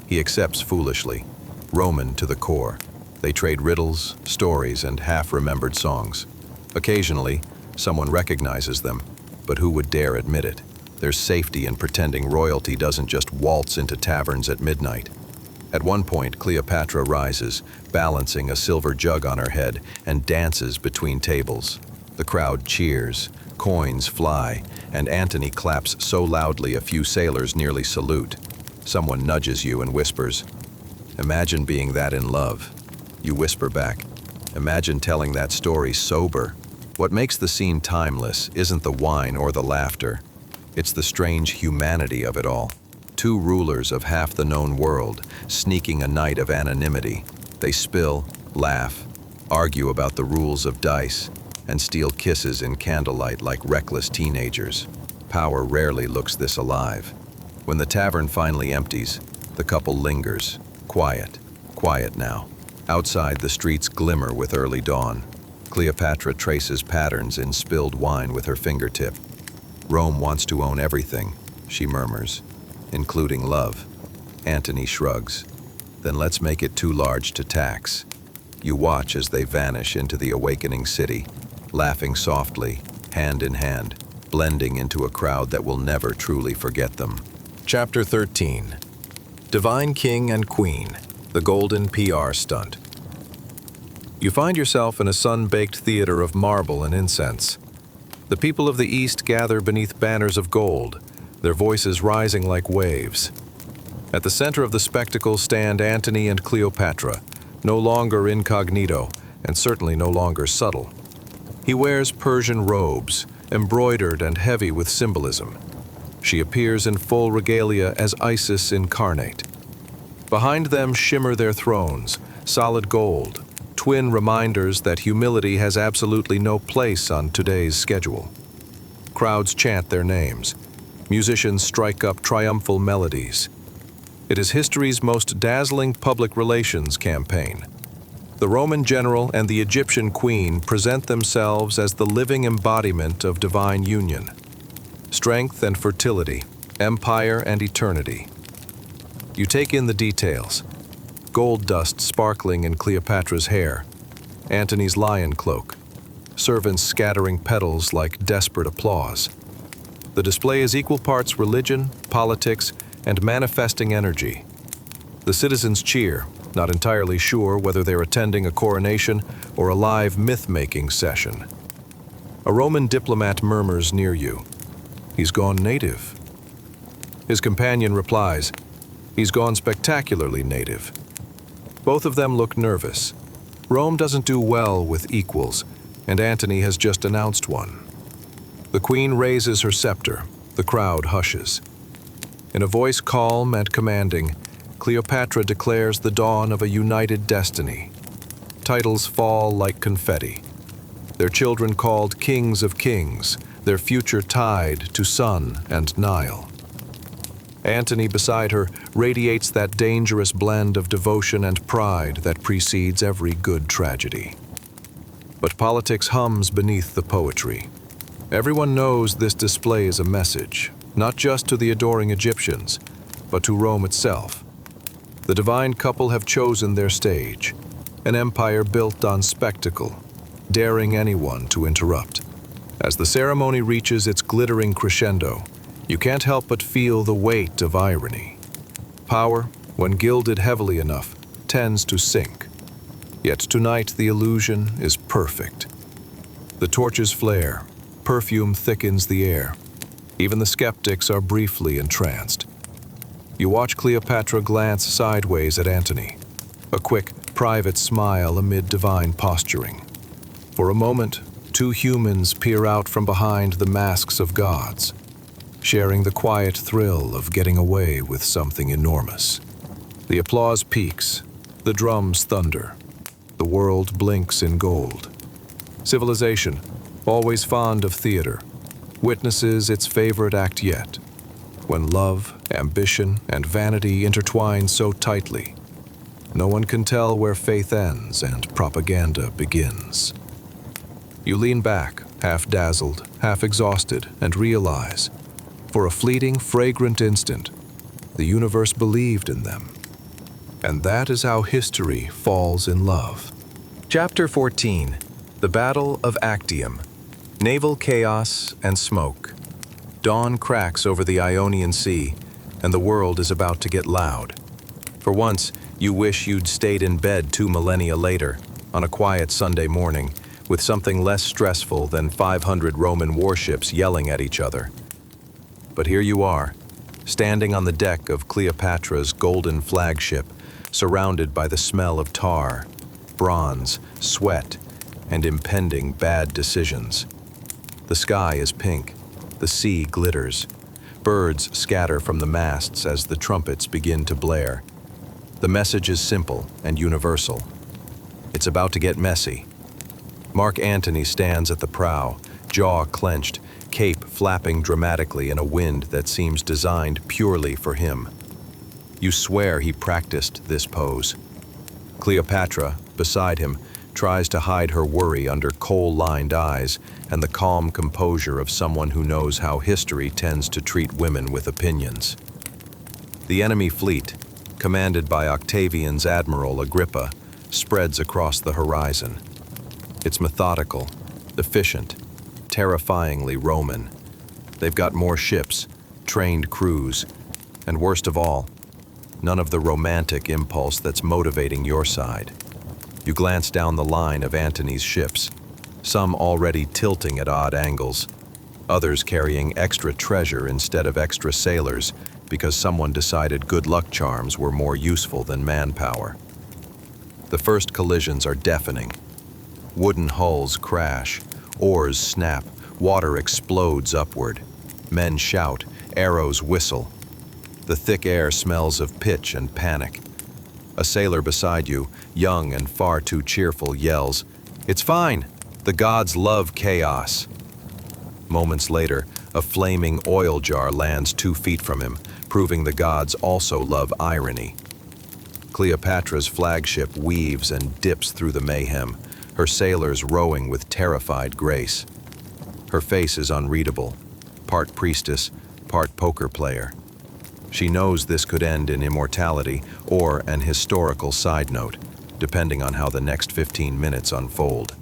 A: He accepts foolishly, Roman to the core. They trade riddles, stories, and half-remembered songs. Occasionally, someone recognizes them, but who would dare admit it? There's safety in pretending royalty doesn't just waltz into taverns at midnight. At one point, Cleopatra rises, balancing a silver jug on her head, and dances between tables. The crowd cheers, coins fly, and Antony claps so loudly a few sailors nearly salute. Someone nudges you and whispers, "Imagine being that in love." You whisper back, "Imagine telling that story sober." What makes the scene timeless isn't the wine or the laughter. It's the strange humanity of it all. Two rulers of half the known world, sneaking a night of anonymity. They spill, laugh, argue about the rules of dice, and steal kisses in candlelight like reckless teenagers. Power rarely looks this alive. When the tavern finally empties, the couple lingers, quiet now. Outside, the streets glimmer with early dawn. Cleopatra traces patterns in spilled wine with her fingertip. "Rome wants to own everything," she murmurs, "including love." Antony shrugs. "Then let's make it too large to tax." You watch as they vanish into the awakening city, laughing softly, hand in hand, blending into a crowd that will never truly forget them. Chapter 13. Divine King and Queen, the Golden PR Stunt. You find yourself in a sun-baked theater of marble and incense. The people of the East gather beneath banners of gold, their voices rising like waves. At the center of the spectacle stand Antony and Cleopatra, no longer incognito, and certainly no longer subtle. He wears Persian robes, embroidered and heavy with symbolism. She appears in full regalia as Isis incarnate. Behind them shimmer their thrones, solid gold, twin reminders that humility has absolutely no place on today's schedule. Crowds chant their names. Musicians strike up triumphal melodies. It is history's most dazzling public relations campaign. The Roman general and the Egyptian queen present themselves as the living embodiment of divine union. Strength and fertility, empire and eternity. You take in the details. Gold dust sparkling in Cleopatra's hair, Antony's lion cloak, servants scattering petals like desperate applause. The display is equal parts religion, politics, and manifesting energy. The citizens cheer, not entirely sure whether they're attending a coronation or a live myth-making session. A Roman diplomat murmurs near you, "He's gone native." His companion replies, "He's gone spectacularly native." Both of them look nervous. Rome doesn't do well with equals, and Antony has just announced one. The queen raises her scepter. The crowd hushes. In a voice calm and commanding, Cleopatra declares the dawn of a united destiny. Titles fall like confetti. Their children called kings of kings, their future tied to sun and Nile. Antony beside her radiates that dangerous blend of devotion and pride that precedes every good tragedy. But politics hums beneath the poetry. Everyone knows this display is a message, not just to the adoring Egyptians, but to Rome itself. The divine couple have chosen their stage, an empire built on spectacle, daring anyone to interrupt. As the ceremony reaches its glittering crescendo, you can't help but feel the weight of irony. Power, when gilded heavily enough, tends to sink. Yet tonight the illusion is perfect. The torches flare, perfume thickens the air. Even the skeptics are briefly entranced. You watch Cleopatra glance sideways at Antony. A quick, private smile amid divine posturing. For a moment, two humans peer out from behind the masks of gods, sharing the quiet thrill of getting away with something enormous. The applause peaks, the drums thunder, the world blinks in gold. Civilization, always fond of theater, witnesses its favorite act yet, when love, ambition, and vanity intertwine so tightly. No one can tell where faith ends and propaganda begins. You lean back, half dazzled, half exhausted, and realize, for a fleeting, fragrant instant, the universe believed in them. And that is how history falls in love. Chapter 14. The Battle of Actium. Naval chaos and smoke. Dawn cracks over the Ionian Sea, and the world is about to get loud. For once, you wish you'd stayed in bed 2 millennia later, on a quiet Sunday morning, with something less stressful than 500 Roman warships yelling at each other. But here you are, standing on the deck of Cleopatra's golden flagship, surrounded by the smell of tar, bronze, sweat, and impending bad decisions. The sky is pink, the sea glitters, birds scatter from the masts as the trumpets begin to blare. The message is simple and universal. It's about to get messy. Mark Antony stands at the prow, jaw clenched, cape flapping dramatically in a wind that seems designed purely for him. You swear he practiced this pose. Cleopatra, beside him, tries to hide her worry under coal-lined eyes and the calm composure of someone who knows how history tends to treat women with opinions. The enemy fleet, commanded by Octavian's Admiral Agrippa, spreads across the horizon. It's methodical, efficient, terrifyingly Roman. They've got more ships, trained crews, and worst of all, none of the romantic impulse that's motivating your side. You glance down the line of Antony's ships, some already tilting at odd angles, others carrying extra treasure instead of extra sailors because someone decided good luck charms were more useful than manpower. The first collisions are deafening. Wooden hulls crash, oars snap, water explodes upward. Men shout, arrows whistle. The thick air smells of pitch and panic. A sailor beside you, young and far too cheerful, yells, "It's fine! The gods love chaos." Moments later, a flaming oil jar lands 2 feet from him, proving the gods also love irony. Cleopatra's flagship weaves and dips through the mayhem, her sailors rowing with terrified grace. Her face is unreadable, part priestess, part poker player. She knows this could end in immortality or an historical side note, depending on how the next 15 minutes unfold.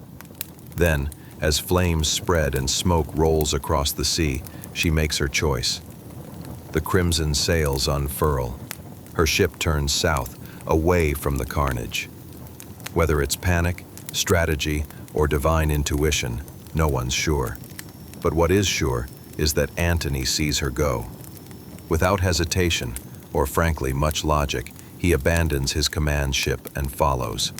A: Then, as flames spread and smoke rolls across the sea, she makes her choice. The crimson sails unfurl. Her ship turns south, away from the carnage. Whether it's panic, strategy, or divine intuition, no one's sure. But what is sure is that Antony sees her go. Without hesitation, or frankly much logic, he abandons his command ship and follows.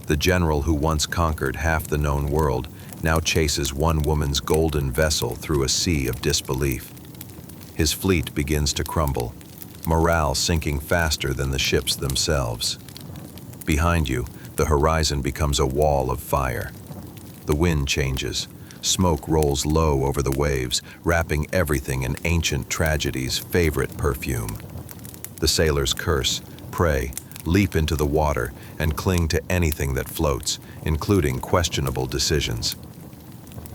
A: The general who once conquered half the known world now chases one woman's golden vessel through a sea of disbelief. His fleet begins to crumble, morale sinking faster than the ships themselves. Behind you, the horizon becomes a wall of fire. The wind changes. Smoke rolls low over the waves, wrapping everything in ancient tragedy's favorite perfume. The sailors curse, pray, leap into the water, and cling to anything that floats, including questionable decisions.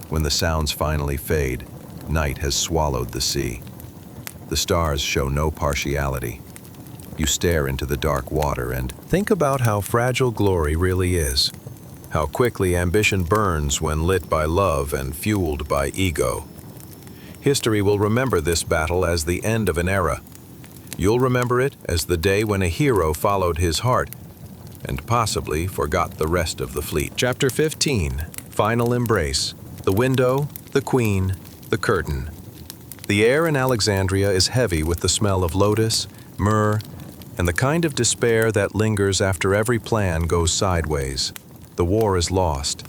A: When the sounds finally fade, night has swallowed the sea. The stars show no partiality. You stare into the dark water and think about how fragile glory really is. How quickly ambition burns when lit by love and fueled by ego. History will remember this battle as the end of an era. You'll remember it as the day when a hero followed his heart and possibly forgot the rest of the fleet. Chapter 15. Final Embrace. The window, the queen, the curtain. The air in Alexandria is heavy with the smell of lotus, myrrh, and the kind of despair that lingers after every plan goes sideways. The war is lost.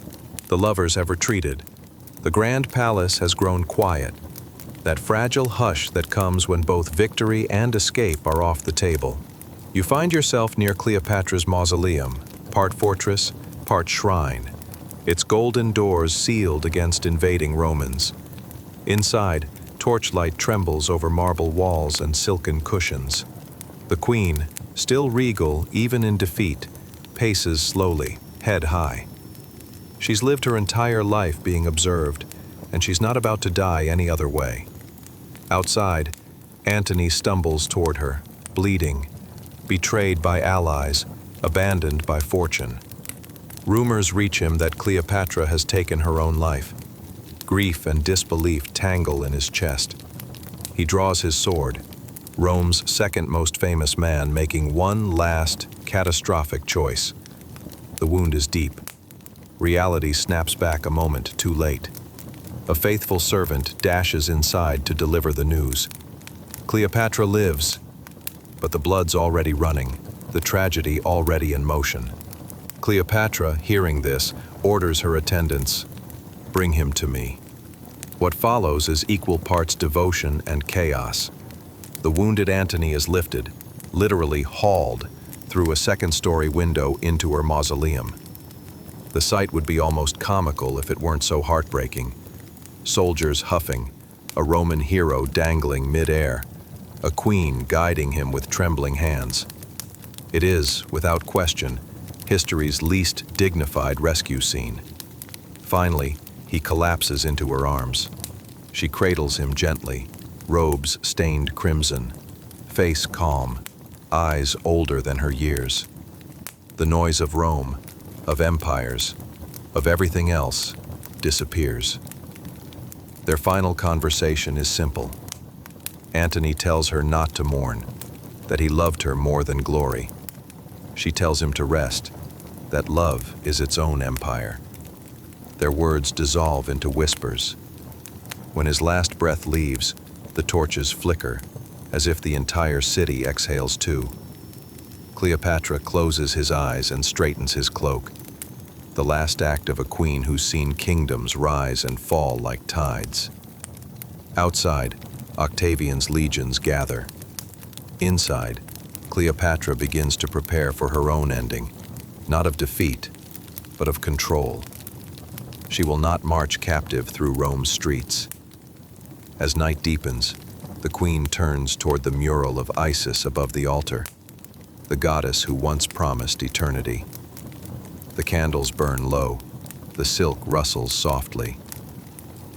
A: The lovers have retreated. The grand palace has grown quiet. That fragile hush that comes when both victory and escape are off the table. You find yourself near Cleopatra's mausoleum, part fortress, part shrine, its golden doors sealed against invading Romans. Inside, torchlight trembles over marble walls and silken cushions. The queen, still regal even in defeat, paces slowly, head high. She's lived her entire life being observed, and she's not about to die any other way. Outside, Antony stumbles toward her, bleeding, betrayed by allies, abandoned by fortune. Rumors reach him that Cleopatra has taken her own life. Grief and disbelief tangle in his chest. He draws his sword, Rome's second most famous man, making one last, catastrophic choice. The wound is deep. Reality snaps back a moment too late. A faithful servant dashes inside to deliver the news. Cleopatra lives, but the blood's already running, the tragedy already in motion. Cleopatra, hearing this, orders her attendants, "Bring him to me." What follows is equal parts devotion and chaos. The wounded Antony is lifted, literally hauled, through a second-story window into her mausoleum. The sight would be almost comical if it weren't so heartbreaking. Soldiers huffing, a Roman hero dangling mid-air, a queen guiding him with trembling hands. It is, without question, history's least dignified rescue scene. Finally, he collapses into her arms. She cradles him gently, robes stained crimson, face calm, eyes older than her years. The noise of Rome, of empires, of everything else, disappears. Their final conversation is simple. Antony tells her not to mourn, that he loved her more than glory. She tells him to rest, that love is its own empire. Their words dissolve into whispers. When his last breath leaves, the torches flicker, as if the entire city exhales too. Cleopatra closes his eyes and straightens his cloak. The last act of a queen who's seen kingdoms rise and fall like tides. Outside, Octavian's legions gather. Inside, Cleopatra begins to prepare for her own ending, not of defeat, but of control. She will not march captive through Rome's streets. As night deepens, the queen turns toward the mural of Isis above the altar, the goddess who once promised eternity. The candles burn low, the silk rustles softly.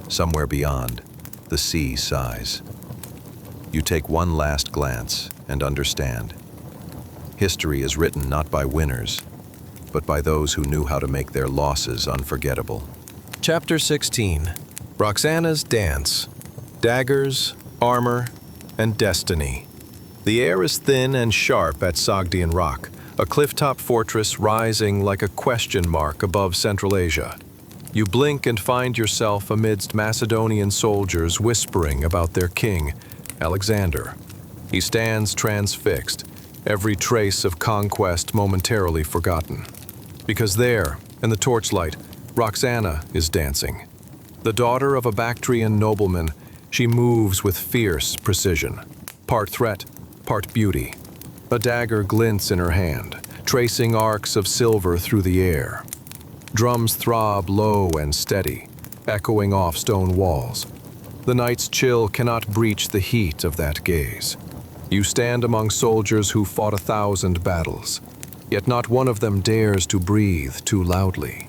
A: Somewhere beyond, the sea sighs. You take one last glance and understand. History is written not by winners, but by those who knew how to make their losses unforgettable. Chapter 16. Roxana's Dance. Daggers, armor, and destiny. The air is thin and sharp at Sogdian Rock, a cliff-top fortress rising like a question mark above Central Asia. You blink and find yourself amidst Macedonian soldiers whispering about their king, Alexander. He stands transfixed, every trace of conquest momentarily forgotten. Because there, in the torchlight, Roxana is dancing. The daughter of a Bactrian nobleman, she moves with fierce precision, part threat, part beauty. A dagger glints in her hand, tracing arcs of silver through the air. Drums throb low and steady, echoing off stone walls. The night's chill cannot breach the heat of that gaze. You stand among soldiers who fought 1,000 battles, yet not one of them dares to breathe too loudly.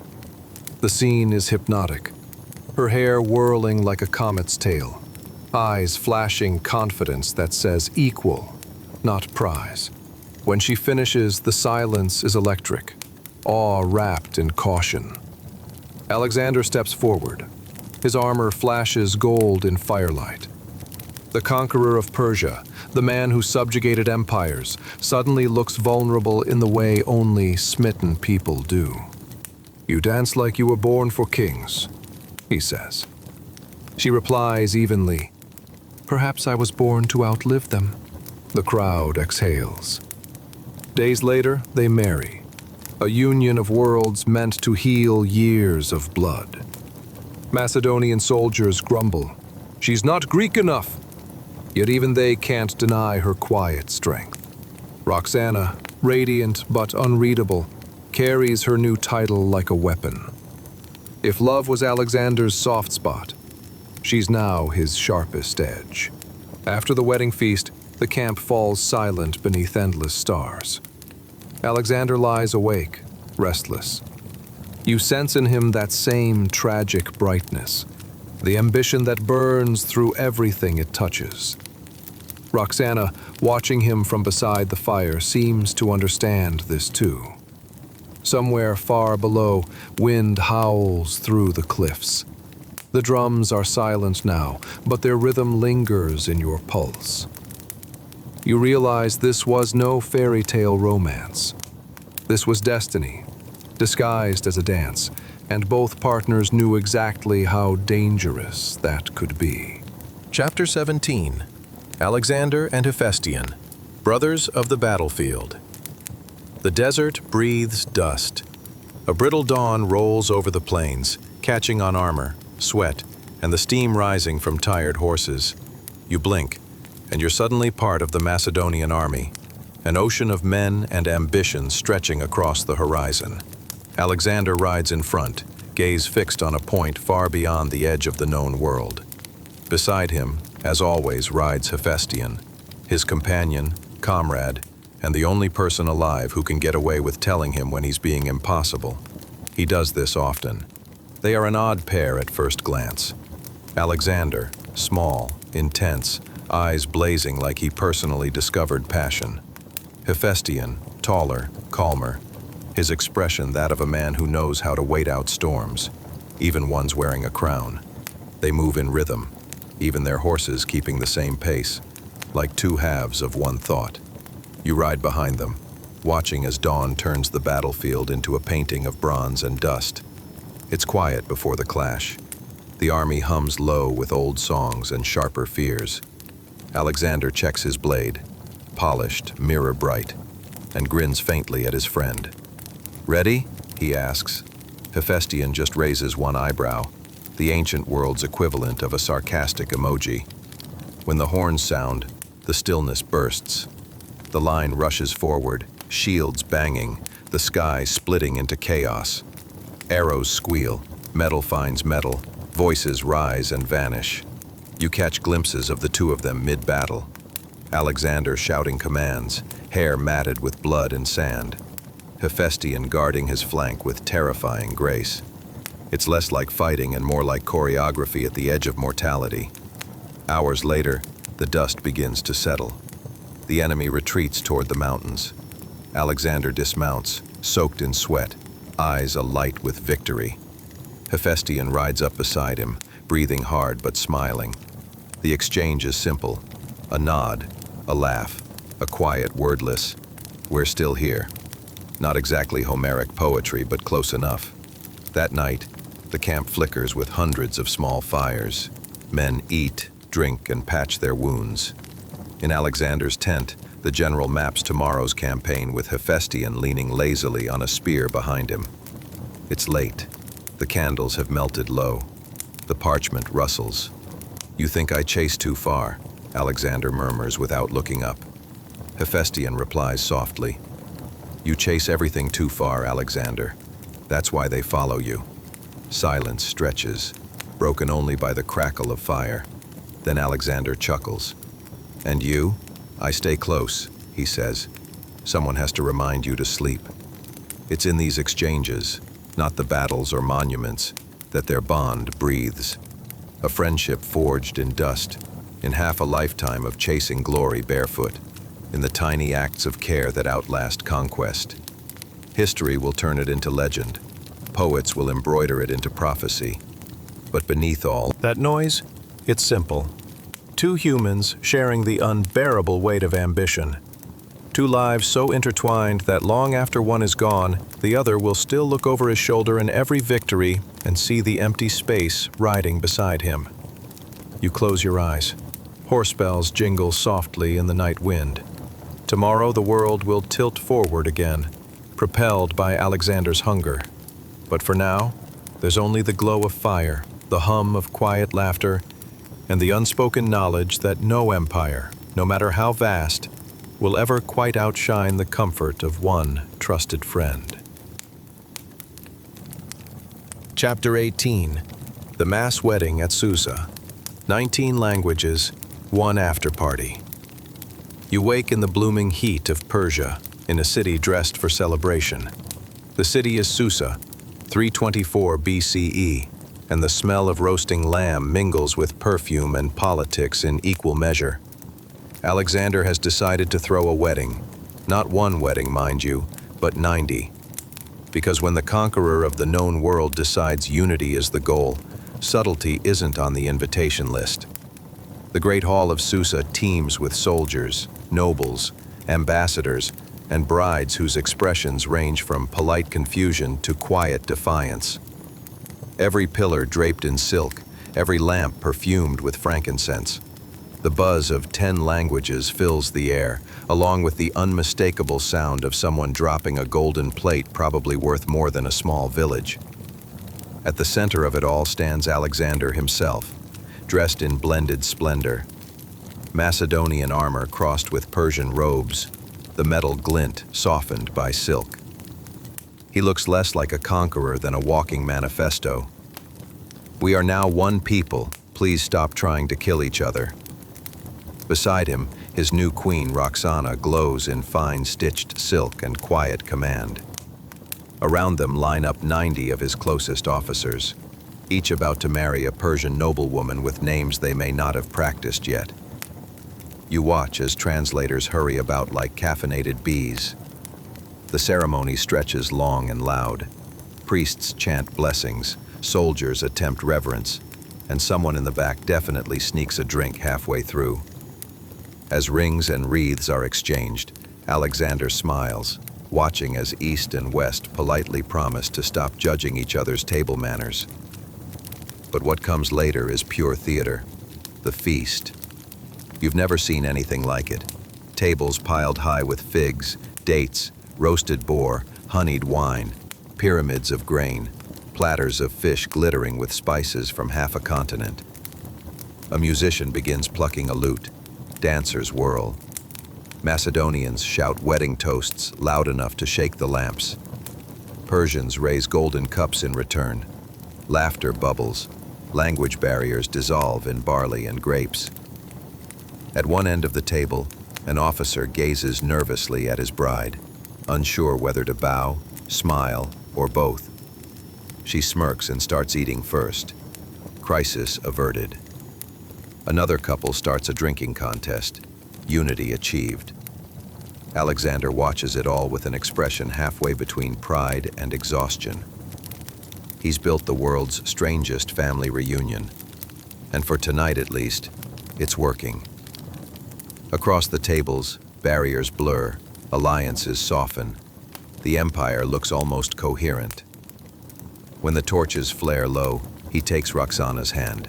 A: The scene is hypnotic, her hair whirling like a comet's tail, eyes flashing confidence that says equal, not prize. When she finishes, the silence is electric, awe wrapped in caution. Alexander steps forward. His armor flashes gold in firelight. The conqueror of Persia, the man who subjugated empires, suddenly looks vulnerable in the way only smitten people do. "You dance like you were born for kings," he says. She replies evenly, "Perhaps I was born to outlive them." The crowd exhales. Days later, they marry. A union of worlds meant to heal years of blood. Macedonian soldiers grumble. She's not Greek enough. Yet even they can't deny her quiet strength. Roxana, radiant but unreadable, carries her new title like a weapon. If love was Alexander's soft spot, she's now his sharpest edge. After the wedding feast, the camp falls silent beneath endless stars. Alexander lies awake, restless. You sense in him that same tragic brightness, the ambition that burns through everything it touches. Roxana, watching him from beside the fire, seems to understand this too. Somewhere far below, wind howls through the cliffs. The drums are silent now, but their rhythm lingers in your pulse. You realize this was no fairy tale romance. This was destiny, disguised as a dance, and both partners knew exactly how dangerous that could be. Chapter 17. Alexander and Hephaestion, brothers of the battlefield. The desert breathes dust. A brittle dawn rolls over the plains, catching on armor, sweat, and the steam rising from tired horses. You blink, and you're suddenly part of the Macedonian army, an ocean of men and ambition stretching across the horizon. Alexander rides in front, gaze fixed on a point far beyond the edge of the known world. Beside him, as always, rides Hephaestion, his companion, comrade, and the only person alive who can get away with telling him when he's being impossible. He does this often. They are an odd pair at first glance. Alexander, small, intense, eyes blazing like he personally discovered passion. Hephaestion, taller, calmer, his expression that of a man who knows how to wait out storms, even ones wearing a crown. They move in rhythm, even their horses keeping the same pace, like two halves of one thought. You ride behind them, watching as dawn turns the battlefield into a painting of bronze and dust. It's quiet before the clash. The army hums low with old songs and sharper fears. Alexander checks his blade, polished, mirror bright, and grins faintly at his friend. "Ready?" he asks. Hephaestion just raises one eyebrow, the ancient world's equivalent of a sarcastic emoji. When the horns sound, the stillness bursts. The line rushes forward, shields banging, the sky splitting into chaos. Arrows squeal, metal finds metal, voices rise and vanish. You catch glimpses of the two of them mid-battle. Alexander shouting commands, hair matted with blood and sand. Hephaestion guarding his flank with terrifying grace. It's less like fighting and more like choreography at the edge of mortality. Hours later, the dust begins to settle. The enemy retreats toward the mountains. Alexander dismounts, soaked in sweat, eyes alight with victory. Hephaestion rides up beside him, breathing hard but smiling. The exchange is simple. A nod, a laugh, a quiet wordless, "We're still here." Not exactly Homeric poetry, but close enough. That night, the camp flickers with hundreds of small fires. Men eat, drink, and patch their wounds. In Alexander's tent, the general maps tomorrow's campaign with Hephaestion leaning lazily on a spear behind him. It's late. The candles have melted low. The parchment rustles. "You think I chased too far," Alexander murmurs without looking up. Hephaestion replies softly, "You chase everything too far, Alexander. That's why they follow you." Silence stretches, broken only by the crackle of fire. Then Alexander chuckles. "And you? I stay close," he says. "Someone has to remind you to sleep." It's in these exchanges, not the battles or monuments, that their bond breathes. A friendship forged in dust, in half a lifetime of chasing glory barefoot, in the tiny acts of care that outlast conquest. History will turn it into legend. Poets will embroider it into prophecy. But beneath all that noise, it's simple. Two humans sharing the unbearable weight of ambition. Two lives so intertwined that long after one is gone, the other will still look over his shoulder in every victory and see the empty space riding beside him. You close your eyes. Horse bells jingle softly in the night wind. Tomorrow the world will tilt forward again, propelled by Alexander's hunger. But for now, there's only the glow of fire, the hum of quiet laughter, and the unspoken knowledge that no empire, no matter how vast, will ever quite outshine the comfort of one trusted friend. Chapter 18. The Mass Wedding at Susa. 19 languages, one after-party. You wake in the blooming heat of Persia, in a city dressed for celebration. The city is Susa, 324 BCE, and the smell of roasting lamb mingles with perfume and politics in equal measure. Alexander has decided to throw a wedding. Not one wedding, mind you, but 90. Because when the conqueror of the known world decides unity is the goal, subtlety isn't on the invitation list. The Great Hall of Susa teems with soldiers, nobles, ambassadors, and brides whose expressions range from polite confusion to quiet defiance. Every pillar draped in silk, every lamp perfumed with frankincense. The buzz of 10 languages fills the air, along with the unmistakable sound of someone dropping a golden plate probably worth more than a small village. At the center of it all stands Alexander himself, dressed in blended splendor. Macedonian armor crossed with Persian robes, the metal glint softened by silk. He looks less like a conqueror than a walking manifesto. "We are now one people, please stop trying to kill each other." Beside him, his new queen, Roxana, glows in fine stitched silk and quiet command. Around them line up 90 of his closest officers, each about to marry a Persian noblewoman with names they may not have practiced yet. You watch as translators hurry about like caffeinated bees. The ceremony stretches long and loud. Priests chant blessings, soldiers attempt reverence, and someone in the back definitely sneaks a drink halfway through. As rings and wreaths are exchanged, Alexander smiles, watching as East and West politely promise to stop judging each other's table manners. But what comes later is pure theater, the feast. You've never seen anything like it. Tables piled high with figs, dates, roasted boar, honeyed wine, pyramids of grain, platters of fish glittering with spices from half a continent. A musician begins plucking a lute. Dancers whirl. Macedonians shout wedding toasts loud enough to shake the lamps. Persians raise golden cups in return. Laughter bubbles. Language barriers dissolve in barley and grapes. At one end of the table, an officer gazes nervously at his bride, unsure whether to bow, smile, or both. She smirks and starts eating first. Crisis averted. Another couple starts a drinking contest. Unity achieved. Alexander watches it all with an expression halfway between pride and exhaustion. He's built the world's strangest family reunion. And for tonight at least, it's working. Across the tables, barriers blur, alliances soften. The empire looks almost coherent. When the torches flare low, he takes Roxana's hand.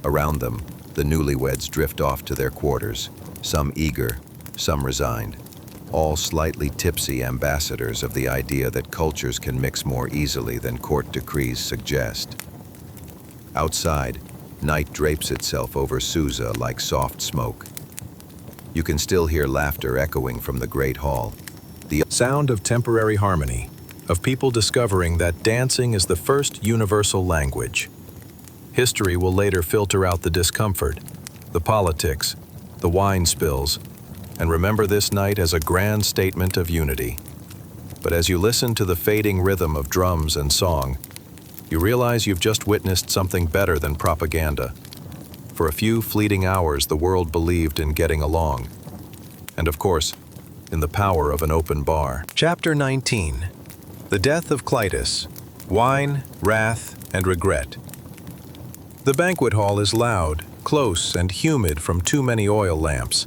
A: Around them, the newlyweds drift off to their quarters, some eager, some resigned, all slightly tipsy ambassadors of the idea that cultures can mix more easily than court decrees suggest. Outside, night drapes itself over Susa like soft smoke. You can still hear laughter echoing from the great hall, the sound of temporary harmony, of people discovering that dancing is the first universal language. History will later filter out the discomfort, the politics, the wine spills, and remember this night as a grand statement of unity. But as you listen to the fading rhythm of drums and song, you realize you've just witnessed something better than propaganda. For a few fleeting hours, the world believed in getting along. And of course, in the power of an open bar. Chapter 19. The Death of Clitus. Wine, Wrath, and Regret. The banquet hall is loud, close, and humid from too many oil lamps.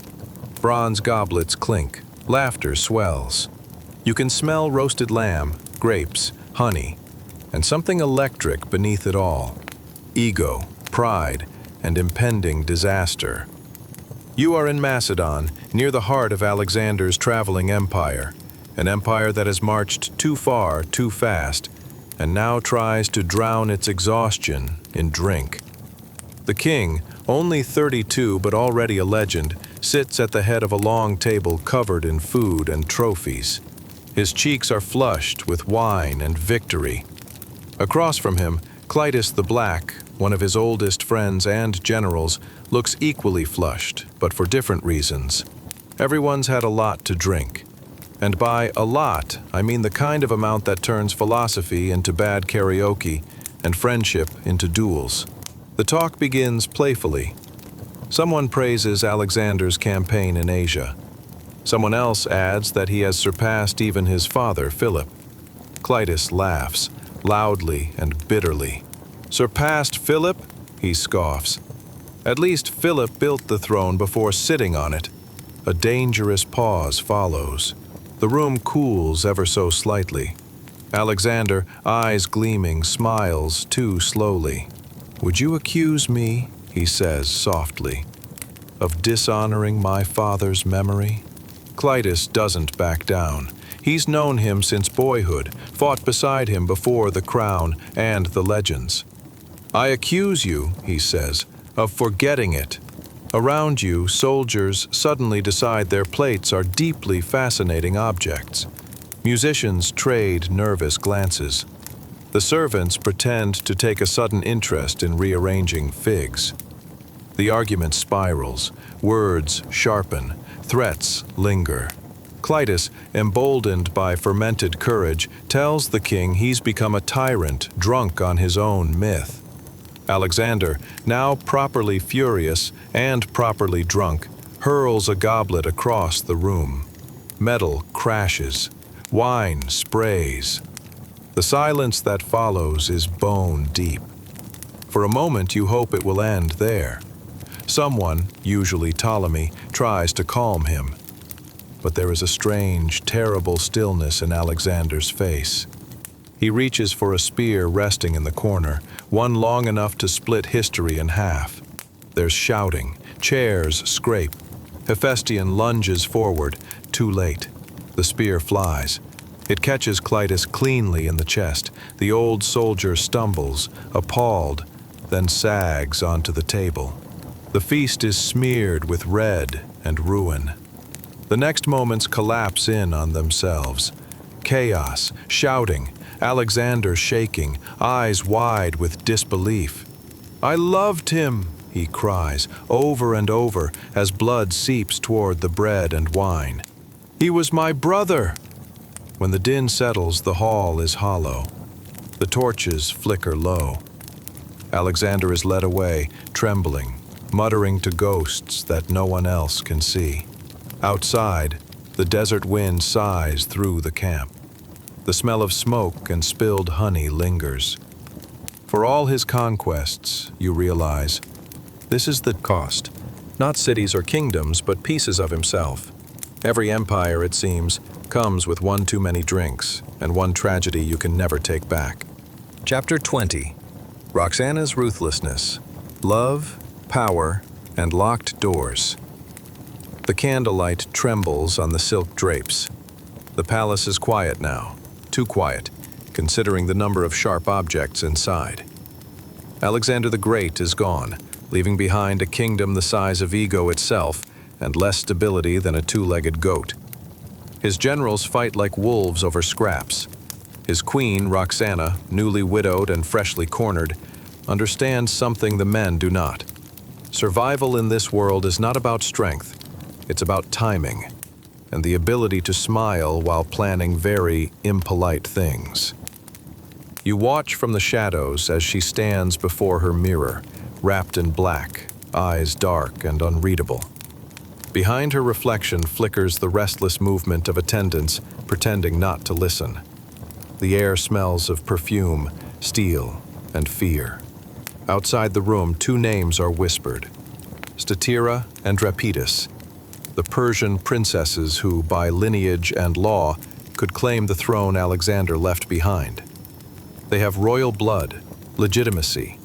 A: Bronze goblets clink, laughter swells. You can smell roasted lamb, grapes, honey, and something electric beneath it all. Ego, pride, and impending disaster. You are in Macedon, near the heart of Alexander's traveling empire, an empire that has marched too far, too fast, and now tries to drown its exhaustion in drink. The king, only 32 but already a legend, sits at the head of a long table covered in food and trophies. His cheeks are flushed with wine and victory. Across from him, Clitus the Black, one of his oldest friends and generals, looks equally flushed, but for different reasons. Everyone's had a lot to drink. And by a lot, I mean the kind of amount that turns philosophy into bad karaoke and friendship into duels. The talk begins playfully. Someone praises Alexander's campaign in Asia. Someone else adds that he has surpassed even his father, Philip. Clitus laughs, loudly and bitterly. Surpassed Philip? He scoffs. At least Philip built the throne before sitting on it. A dangerous pause follows. The room cools ever so slightly. Alexander, eyes gleaming, smiles too slowly. "Would you accuse me," he says softly, "of dishonoring my father's memory?" Clitus doesn't back down. He's known him since boyhood, fought beside him before the crown and the legends. "I accuse you," he says, "of forgetting it. Around you, soldiers suddenly decide their plates are deeply fascinating objects. Musicians trade nervous glances. The servants pretend to take a sudden interest in rearranging figs. The argument spirals, words sharpen, threats linger. Clitus, emboldened by fermented courage, tells the king he's become a tyrant drunk on his own myth. Alexander, now properly furious and properly drunk, hurls a goblet across the room. Metal crashes. Wine sprays. The silence that follows is bone deep. For a moment you hope it will end there. Someone, usually Ptolemy, tries to calm him. But there is a strange, terrible stillness in Alexander's face. He reaches for a spear resting in the corner, one long enough to split history in half. There's shouting, chairs scrape. Hephaestion lunges forward, too late. The spear flies. It catches Clitus cleanly in the chest. The old soldier stumbles, appalled, then sags onto the table. The feast is smeared with red and ruin. The next moments collapse in on themselves. Chaos, shouting, Alexander shaking, eyes wide with disbelief. "I loved him," he cries, over and over, as blood seeps toward the bread and wine. "He was my brother." When the din settles, the hall is hollow. The torches flicker low. Alexander is led away, trembling, muttering to ghosts that no one else can see. Outside, the desert wind sighs through the camp. The smell of smoke and spilled honey lingers. For all his conquests, you realize, this is the cost. Not cities or kingdoms, but pieces of himself. Every empire, it seems, comes with one too many drinks, and one tragedy you can never take back. Chapter 20. Roxana's Ruthlessness. Love, Power, and Locked Doors. The candlelight trembles on the silk drapes. The palace is quiet now. Too quiet, considering the number of sharp objects inside. Alexander the Great is gone, leaving behind a kingdom the size of Ego itself and less stability than a two-legged goat. His generals fight like wolves over scraps. His queen, Roxana, newly widowed and freshly cornered, understands something the men do not. Survival in this world is not about strength, it's about timing and the ability to smile while planning very impolite things. You watch from the shadows as she stands before her mirror, wrapped in black, eyes dark and unreadable. Behind her reflection flickers the restless movement of attendants pretending not to listen. The air smells of perfume, steel, and fear. Outside the room, two names are whispered: Statira and Drapetus, the Persian princesses who, by lineage and law, could claim the throne Alexander left behind. They have royal blood, legitimacy,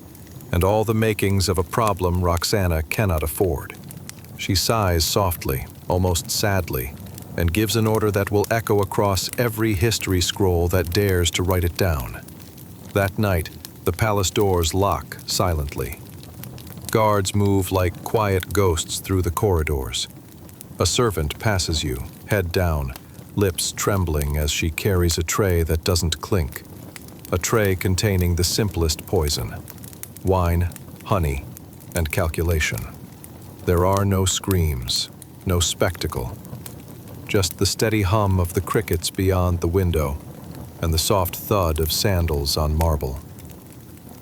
A: and all the makings of a problem Roxana cannot afford. She sighs softly, almost sadly, and gives an order that will echo across every history scroll that dares to write it down. That night, the palace doors lock silently. Guards move like quiet ghosts through the corridors. A servant passes you, head down, lips trembling as she carries a tray that doesn't clink. A tray containing the simplest poison: wine, honey, and calculation. There are no screams, no spectacle. Just the steady hum of the crickets beyond the window and the soft thud of sandals on marble.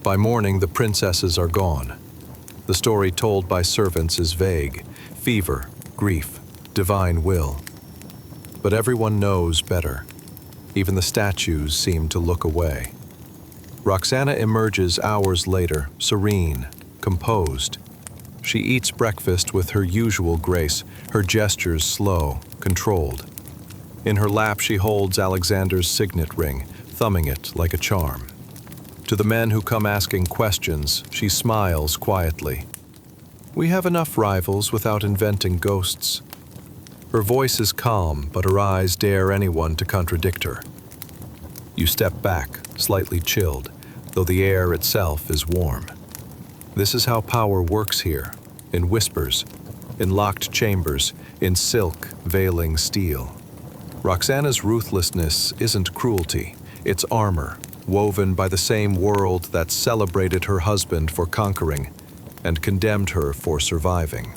A: By morning, the princesses are gone. The story told by servants is vague: fever, grief, divine will. But everyone knows better. Even the statues seem to look away. Roxana emerges hours later, serene, composed. She eats breakfast with her usual grace, her gestures slow, controlled. In her lap she holds Alexander's signet ring, thumbing it like a charm. To the men who come asking questions, she smiles quietly. We have enough rivals without inventing ghosts. Her voice is calm, but her eyes dare anyone to contradict her. You step back, slightly chilled, though the air itself is warm. This is how power works here, in whispers, in locked chambers, in silk veiling steel. Roxana's ruthlessness isn't cruelty, it's armor, woven by the same world that celebrated her husband for conquering and condemned her for surviving.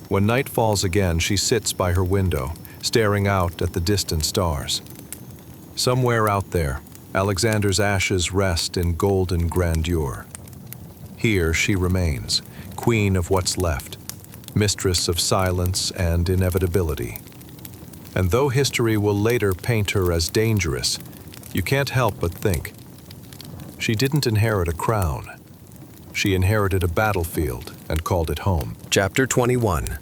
A: When night falls again, she sits by her window, staring out at the distant stars. Somewhere out there, Alexander's ashes rest in golden grandeur. Here she remains, queen of what's left, mistress of silence and inevitability. And though history will later paint her as dangerous, you can't help but think, she didn't inherit a crown. She inherited a battlefield and called it home.
B: Chapter 21.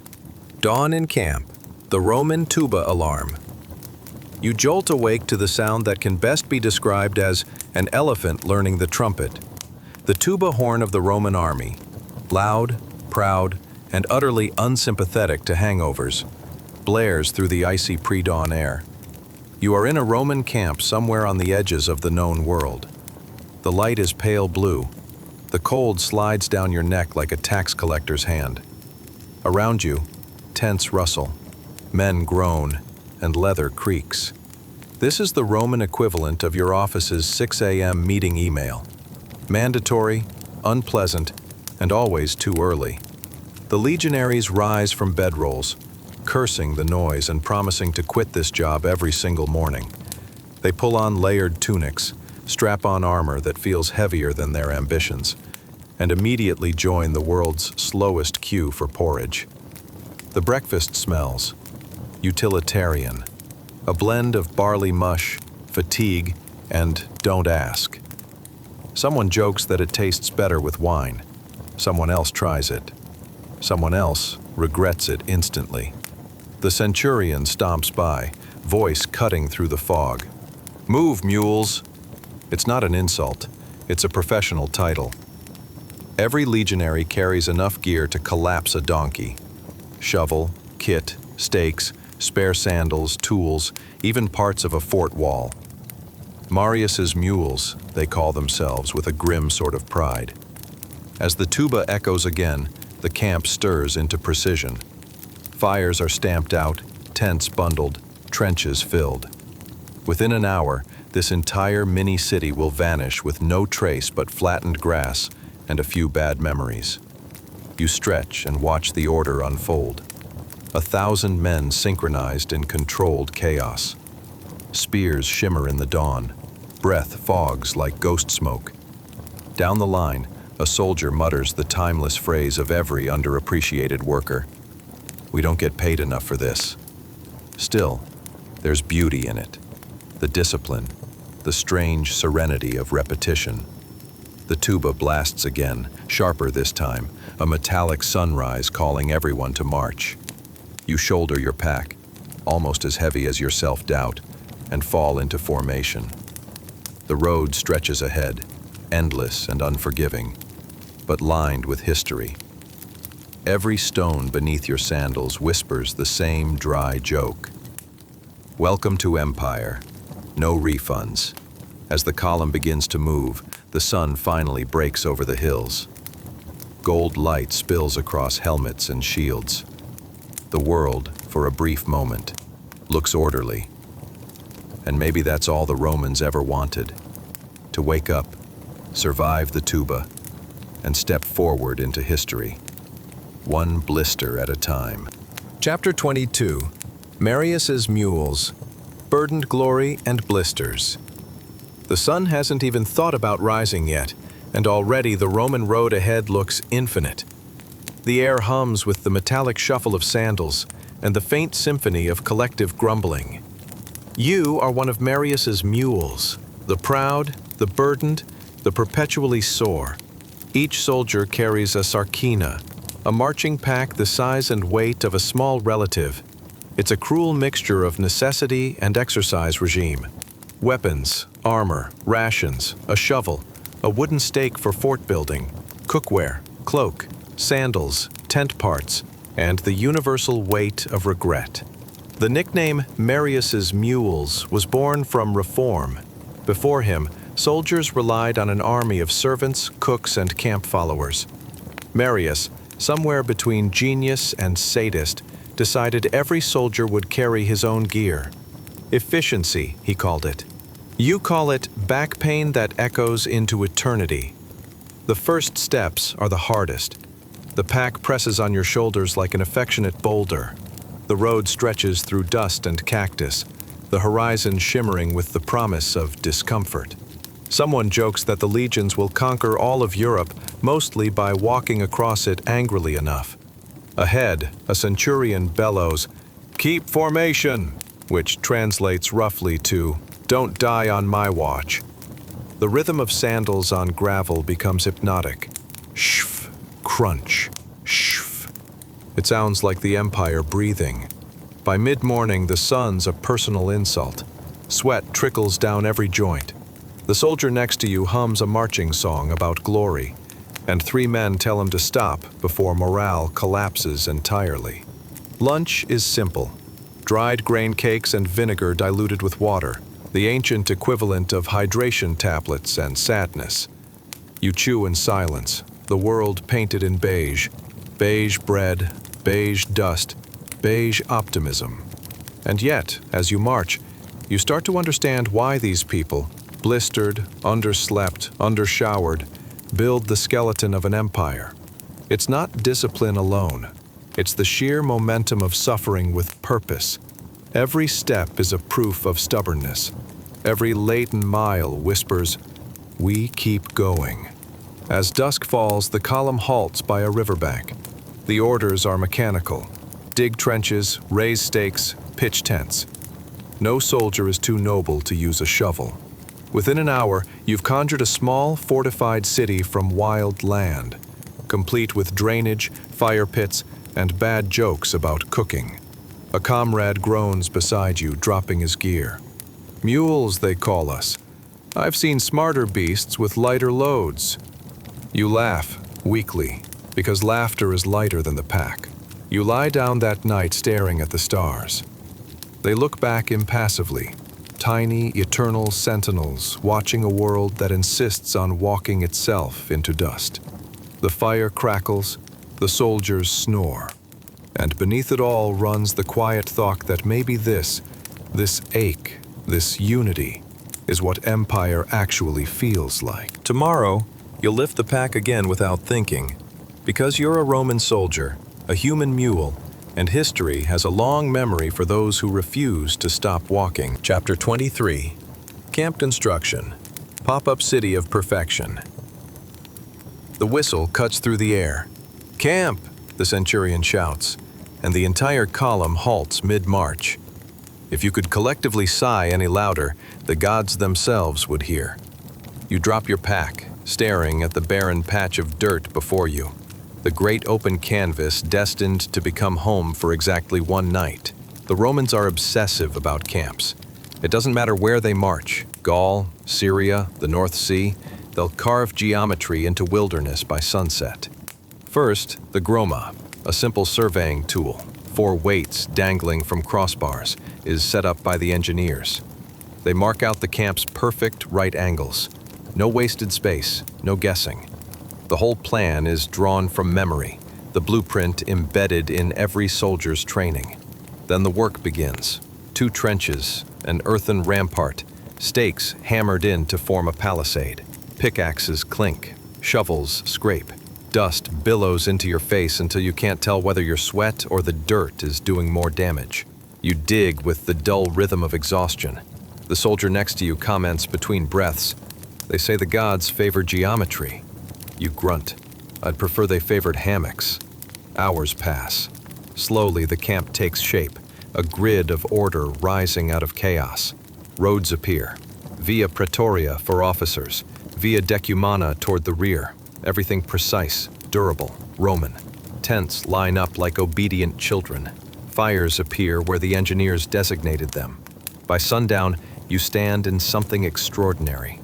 B: Dawn in Camp. The Roman Tuba Alarm. You jolt awake to the sound that can best be described as an elephant learning the trumpet. The tuba horn of the Roman army, loud, proud, and utterly unsympathetic to hangovers, blares through the icy pre-dawn air. You are in a Roman camp somewhere on the edges of the known world. The light is pale blue. The cold slides down your neck like a tax collector's hand. Around you, tents rustle, men groan, and leather creaks. This is the Roman equivalent of your office's 6 a.m. meeting email. Mandatory, unpleasant, and always too early. The legionaries rise from bedrolls, cursing the noise and promising to quit this job every single morning. They pull on layered tunics, strap on armor that feels heavier than their ambitions, and immediately join the world's slowest queue for porridge. The breakfast smells utilitarian, a blend of barley mush, fatigue, and don't ask. Someone jokes that it tastes better with wine. Someone else tries it. Someone else regrets it instantly. The centurion stomps by, voice cutting through the fog. Move, mules! It's not an insult. It's a professional title. Every legionary carries enough gear to collapse a donkey. Shovel, kit, stakes, spare sandals, tools, even parts of a fort wall. Marius's mules, they call themselves with a grim sort of pride. As the tuba echoes again, the camp stirs into precision. Fires are stamped out, tents bundled, trenches filled. Within an hour, this entire mini-city will vanish with no trace but flattened grass and a few bad memories. You stretch and watch the order unfold. 1,000 men synchronized in controlled chaos. Spears shimmer in the dawn. Breath fogs like ghost smoke. Down the line, a soldier mutters the timeless phrase of every underappreciated worker. We don't get paid enough for this. Still, there's beauty in it. The discipline, the strange serenity of repetition. The tuba blasts again, sharper this time, a metallic sunrise calling everyone to march. You shoulder your pack, almost as heavy as your self-doubt, and fall into formation. The road stretches ahead, endless and unforgiving, but lined with history.
A: Every stone beneath your sandals whispers the same dry joke. Welcome to Empire. No refunds. As the column begins to move, the sun finally breaks over the hills. Gold light spills across helmets and shields. The world, for a brief moment, looks orderly. And maybe that's all the Romans ever wanted. To wake up, survive the tuba, and step forward into history. One blister at a time.
B: Chapter 22. Marius's Mules. Burdened Glory and Blisters. The sun hasn't even thought about rising yet, and already the Roman road ahead looks infinite. The air hums with the metallic shuffle of sandals and the faint symphony of collective grumbling. You are one of Marius's mules, the proud, the burdened, the perpetually sore. Each soldier carries a sarcina, a marching pack the size and weight of a small relative. It's a cruel mixture of necessity and exercise regime. Weapons, armor, rations, a shovel, a wooden stake for fort building, cookware, cloak, sandals, tent parts, and the universal weight of regret. The nickname Marius's Mules was born from reform. Before him, soldiers relied on an army of servants, cooks, and camp followers. Marius, somewhere between genius and sadist, decided every soldier would carry his own gear. Efficiency, he called it. You call it back pain that echoes into eternity. The first steps are the hardest. The pack presses on your shoulders like an affectionate boulder. The road stretches through dust and cactus, the horizon shimmering with the promise of discomfort. Someone jokes that the legions will conquer all of Europe mostly by walking across it angrily enough. Ahead, a centurion bellows, "Keep formation," which translates roughly to, "Don't die on my watch." The rhythm of sandals on gravel becomes hypnotic. Shf, crunch, shf. It sounds like the Empire breathing. By mid-morning, the sun's a personal insult. Sweat trickles down every joint. The soldier next to you hums a marching song about glory, and 3 men tell him to stop before morale collapses entirely. Lunch is simple. Dried grain cakes and vinegar diluted with water, the ancient equivalent of hydration tablets and sadness. You chew in silence, the world painted in beige. Beige bread, beige dust, beige optimism. And yet, as you march, you start to understand why these people, blistered, underslept, undershowered, build the skeleton of an empire. It's not discipline alone. It's the sheer momentum of suffering with purpose. Every step is a proof of stubbornness. Every latent mile whispers, "We keep going." As dusk falls, the column halts by a riverbank. The orders are mechanical. Dig trenches, raise stakes, pitch tents. No soldier is too noble to use a shovel. Within an hour, you've conjured a small, fortified city from wild land, complete with drainage, fire pits, and bad jokes about cooking. A comrade groans beside you, dropping his gear. "Mules, they call us. I've seen smarter beasts with lighter loads." You laugh, weakly, because laughter is lighter than the pack. You lie down that night staring at the stars. They look back impassively, tiny, eternal sentinels watching a world that insists on walking itself into dust. The fire crackles, the soldiers snore, and beneath it all runs the quiet thought that maybe this ache, this unity, is what empire actually feels like. Tomorrow, you'll lift the pack again without thinking, because you're a Roman soldier, a human mule, and history has a long memory for those who refuse to stop walking. Chapter 23. Camp Instruction. Pop-up City of Perfection. The whistle cuts through the air. "Camp!" the centurion shouts, and the entire column halts mid-march. If you could collectively sigh any louder, the gods themselves would hear. You drop your pack, staring at the barren patch of dirt before you. The great open canvas destined to become home for exactly one night. The Romans are obsessive about camps. It doesn't matter where they march, Gaul, Syria, the North Sea, they'll carve geometry into wilderness by sunset. First, the groma,
A: A simple surveying tool, 4 weights dangling from crossbars, is set up by the engineers. They mark out the camp's perfect right angles. No wasted space, no guessing. The whole plan is drawn from memory, the blueprint embedded in every soldier's training. Then the work begins. 2 trenches, an earthen rampart, stakes hammered in to form a palisade. Pickaxes clink, shovels scrape. Dust billows into your face until you can't tell whether your sweat or the dirt is doing more damage. You dig with the dull rhythm of exhaustion. The soldier next to you comments between breaths. They say the gods favor geometry. You grunt. I'd prefer they favored hammocks. Hours pass. Slowly the camp takes shape, a grid of order rising out of chaos. Roads appear. Via Praetoria for officers, via Decumana toward the rear. Everything precise, durable, Roman. Tents line up like obedient children. Fires appear where the engineers designated them. By sundown, you stand in something extraordinary.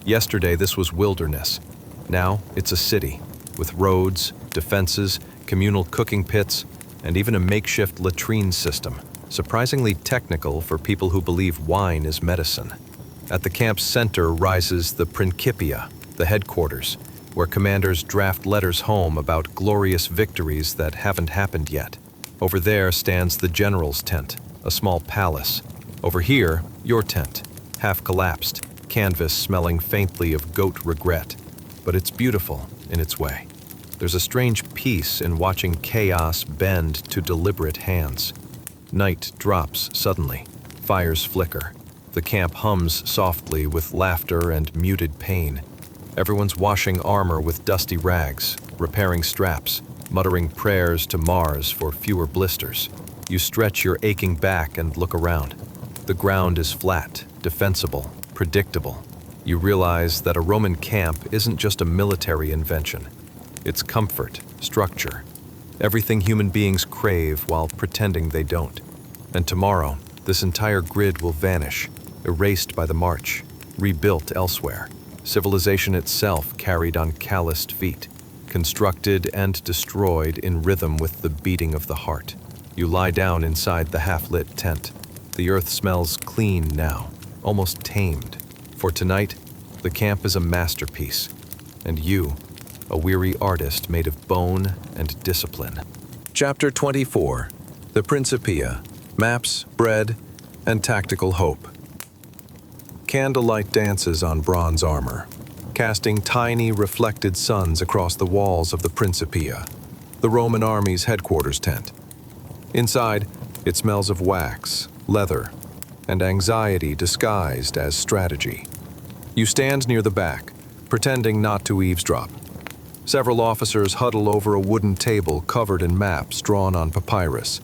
A: Yesterday this was wilderness. Now it's a city, with roads, defenses, communal cooking pits, and even a makeshift latrine system, surprisingly technical for people who believe wine is medicine. At the camp's center rises the Principia, the headquarters, where commanders draft letters home about glorious victories that haven't happened yet. Over there stands the general's tent, a small palace. Over here, your tent, half collapsed, canvas smelling faintly of goat regret. But it's beautiful in its way. There's a strange peace in watching chaos bend to deliberate hands. Night drops suddenly. Fires flicker. The camp hums softly with laughter and muted pain. Everyone's washing armor with dusty rags, repairing straps, muttering prayers to Mars for fewer blisters. You stretch your aching back and look around. The ground is flat, defensible, predictable. You realize that a Roman camp isn't just a military invention. It's comfort, structure, everything human beings crave while pretending they don't. And tomorrow, this entire grid will vanish, erased by the march, rebuilt elsewhere. Civilization itself carried on calloused feet, constructed and destroyed in rhythm with the beating of the heart. You lie down inside the half-lit tent. The earth smells clean now, almost tamed. For tonight, the camp is a masterpiece, and you, a weary artist made of bone and discipline. Chapter 24. The Principia. Maps, bread, and tactical hope. Candlelight dances on bronze armor, casting tiny reflected suns across the walls of the Principia, the Roman army's headquarters tent. Inside, it smells of wax, leather, and anxiety disguised as strategy. You stand near the back, pretending not to eavesdrop. Several officers huddle over a wooden table covered in maps drawn on papyrus.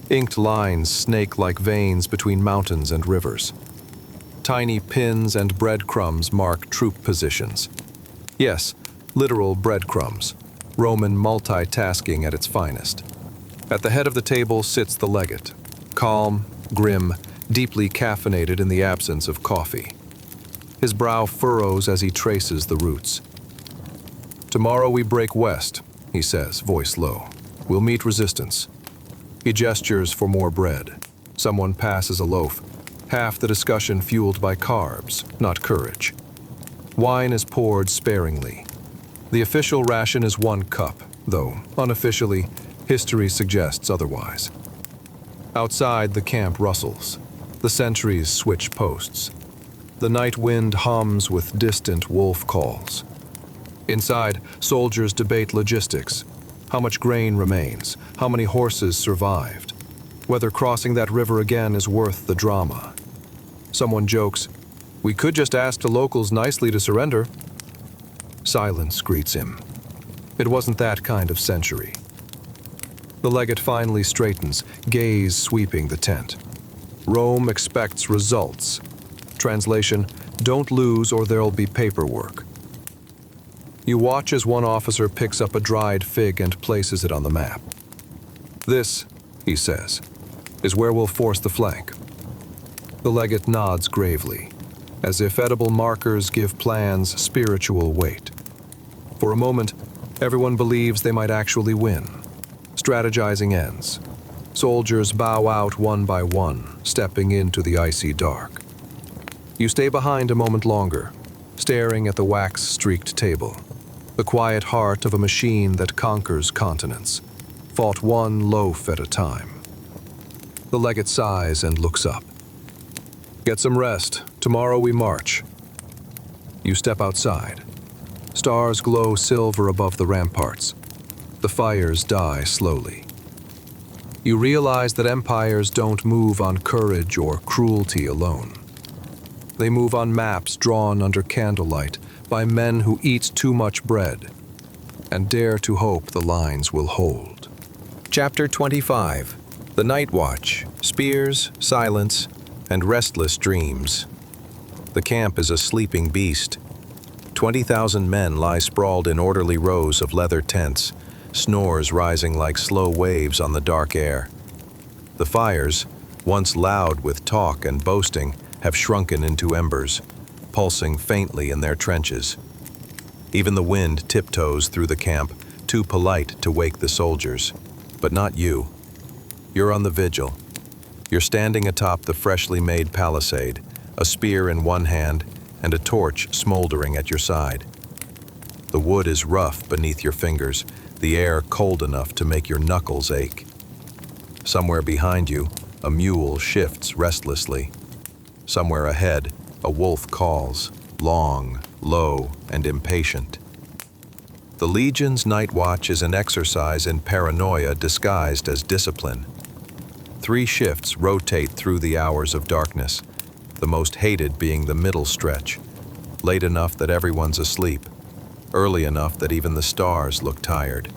A: Inked lines snake like veins between mountains and rivers. Tiny pins and breadcrumbs mark troop positions. Yes, literal breadcrumbs, Roman multitasking at its finest. At the head of the table sits the legate, calm, grim, deeply caffeinated in the absence of coffee. His brow furrows as he traces the routes. "Tomorrow we break west," he says, voice low. "We'll meet resistance." He gestures for more bread. Someone passes a loaf, half the discussion fueled by carbs, not courage. Wine is poured sparingly. The official ration is 1 cup, though unofficially, history suggests otherwise. Outside, the camp rustles. The sentries switch posts. The night wind hums with distant wolf calls. Inside, soldiers debate logistics. How much grain remains? How many horses survived? Whether crossing that river again is worth the drama. Someone jokes, "We could just ask the locals nicely to surrender." Silence greets him. It wasn't that kind of century. The legate finally straightens, gaze sweeping the tent. Rome expects results. Translation, don't lose or there'll be paperwork. You watch as one officer picks up a dried fig and places it on the map. "This," he says, "is where we'll force the flank." The legate nods gravely, as if edible markers give plans spiritual weight. For a moment, everyone believes they might actually win.
C: Strategizing ends. Soldiers bow out one by one, stepping into the icy dark. You stay behind a moment longer, staring at the wax-streaked table, the quiet heart of a machine that conquers continents, fought one loaf at a time. The legate sighs and looks up. Get some rest. Tomorrow we march. You step outside. Stars glow silver above the ramparts. The fires die slowly. You realize that empires don't move on courage or cruelty alone. They move on maps drawn under candlelight by men who eat too much bread and dare to hope the lines will hold.
B: Chapter 25. The Night Watch, Spears, Silence, and Restless Dreams. The camp is a sleeping beast. 20,000 men lie sprawled in orderly rows of leather tents, snores rising like slow waves on the dark air. The fires, once loud with talk and boasting, have shrunken into embers, pulsing faintly in their trenches. Even the wind tiptoes through the camp, too polite to wake the soldiers. But not you. You're on the vigil. You're standing atop the freshly made palisade, a spear in one hand and a torch smoldering at your side. The wood is rough beneath your fingers, the air cold enough to make your knuckles ache. Somewhere behind you, a mule shifts restlessly. Somewhere ahead, a wolf calls, long, low, and impatient. The Legion's night watch is an exercise in paranoia disguised as discipline. 3 shifts rotate through the hours of darkness, the most hated being the middle stretch, late enough that everyone's asleep, early enough that even the stars look tired.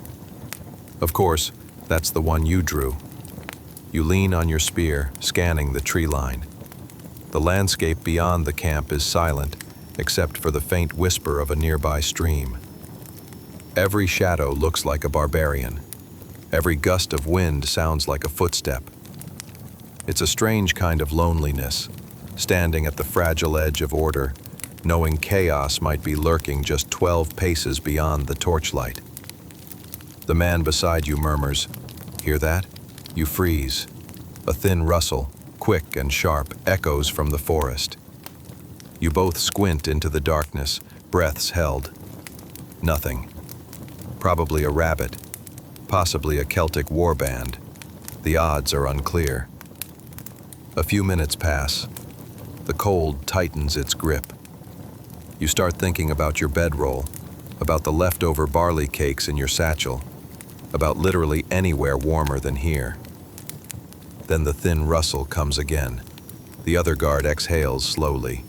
B: Of course, that's the one you drew. You lean on your spear, scanning the tree line. The landscape beyond the camp is silent, except for the faint whisper of a nearby stream. Every shadow looks like a barbarian. Every gust of wind sounds like a footstep. It's a strange kind of loneliness, standing at the fragile edge of order, knowing chaos might be lurking just 12 paces beyond the torchlight. The man beside you murmurs, "Hear that?" You freeze. A thin rustle, quick and sharp, echoes from the forest. You both squint into the darkness, breaths held. Nothing. Probably a rabbit, possibly a Celtic warband. The odds are unclear. A few minutes pass. The cold tightens its grip. You start thinking about your bedroll, about the leftover barley cakes in your satchel, about literally anywhere warmer than here. Then the thin rustle comes again. The other guard exhales slowly.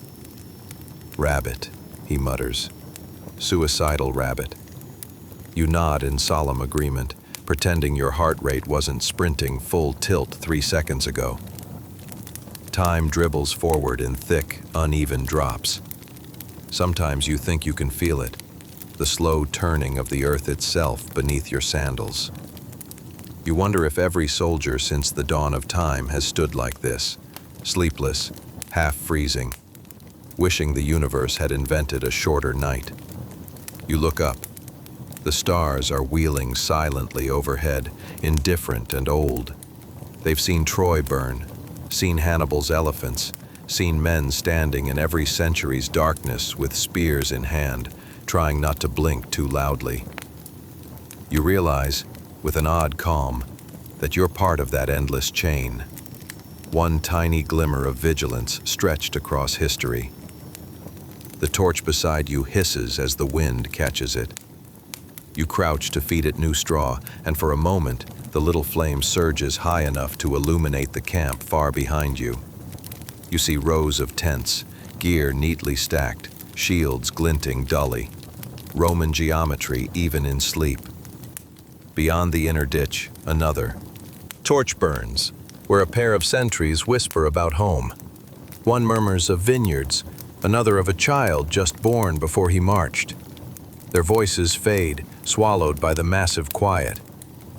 B: "Rabbit," he mutters. "Suicidal rabbit." You nod in solemn agreement, pretending your heart rate wasn't sprinting full tilt 3 seconds ago. Time dribbles forward in thick, uneven drops. Sometimes you think you can feel it, the slow turning of the earth itself beneath your sandals. You wonder if every soldier since the dawn of time has stood like this, sleepless, half freezing, wishing the universe had invented a shorter night. You look up. The stars are wheeling silently overhead, indifferent and old. They've seen Troy burn, seen Hannibal's elephants, seen men standing in every century's darkness with spears in hand, trying not to blink too loudly. You realize, with an odd calm, that you're part of that endless chain. One tiny glimmer of vigilance stretched across history. The torch beside you hisses as the wind catches it. You crouch to feed it new straw, and for a moment, the little flame surges high enough to illuminate the camp far behind you. You see rows of tents, gear neatly stacked, shields glinting dully, Roman geometry even in sleep. Beyond the inner ditch, another. Torch burns, where a pair of sentries whisper about home. One murmurs of vineyards, another of a child just born before he marched. Their voices fade, swallowed by the massive quiet.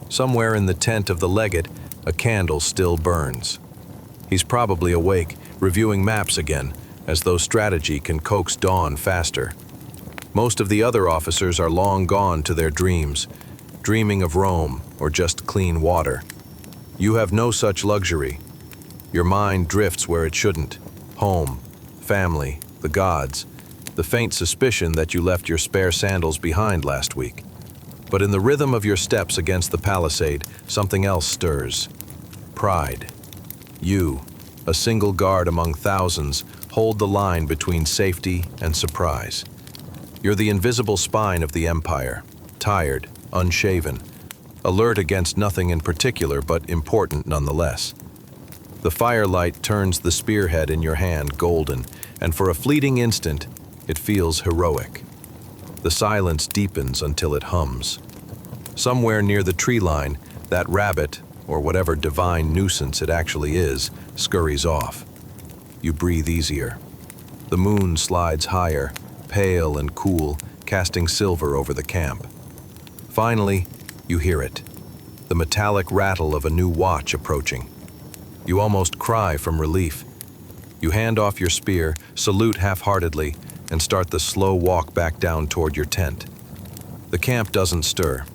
B: Somewhere in the tent of the legate, a candle still burns. He's probably awake, reviewing maps again, as though strategy can coax dawn faster. Most of the other officers are long gone to their dreams.
A: dreaming of Rome or just clean water. You have no such luxury. Your mind drifts where it shouldn't. Home, family, the gods, the faint suspicion that you left your spare sandals behind last week. But in the rhythm of your steps against the palisade, something else stirs. Pride. You, a single guard among thousands, hold the line between safety and surprise. You're the invisible spine of the empire, tired, unshaven, alert against nothing in particular but important nonetheless. The firelight turns the spearhead in your hand golden, and for a fleeting instant, it feels heroic. The silence deepens until it hums. Somewhere near the tree line, that rabbit, or whatever divine nuisance it actually is, scurries off. You breathe easier. The moon slides higher, pale and cool, casting silver over the camp. Finally, you hear it. The metallic rattle of a new watch approaching. You almost cry from relief. You hand off your spear, salute half-heartedly, and start the slow walk back down toward your tent. The camp doesn't stir.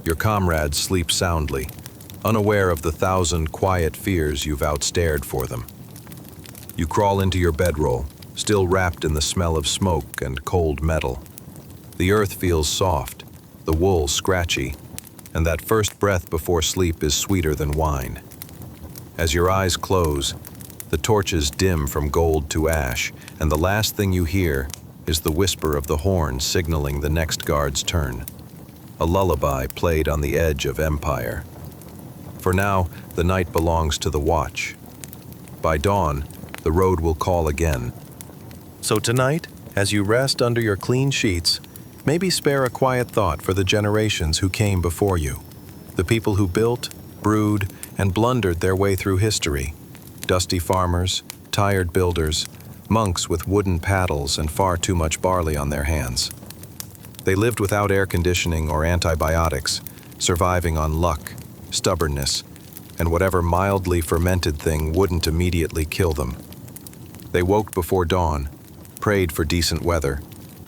A: Your comrades sleep soundly, unaware of the 1,000 quiet fears you've outstared for them. You crawl into your bedroll, still wrapped in the smell of smoke and cold metal. The earth feels soft, the wool scratchy, and that first breath before sleep is sweeter than wine. As your eyes close, the torches dim from gold to ash, and the last thing you hear is the whisper of the horn signaling the next guard's turn. A lullaby played on the edge of empire. For now, the night belongs to the watch. By dawn, the road will call again. So tonight, as you rest under your clean sheets, maybe spare a quiet thought for the generations who came before you, the people who built, brewed, and blundered their way through history. Dusty farmers, tired builders, monks with wooden paddles and far too much barley on their hands. They lived without air conditioning or antibiotics, surviving on luck, stubbornness, and whatever mildly fermented thing wouldn't immediately kill them. They woke before dawn, prayed for decent weather,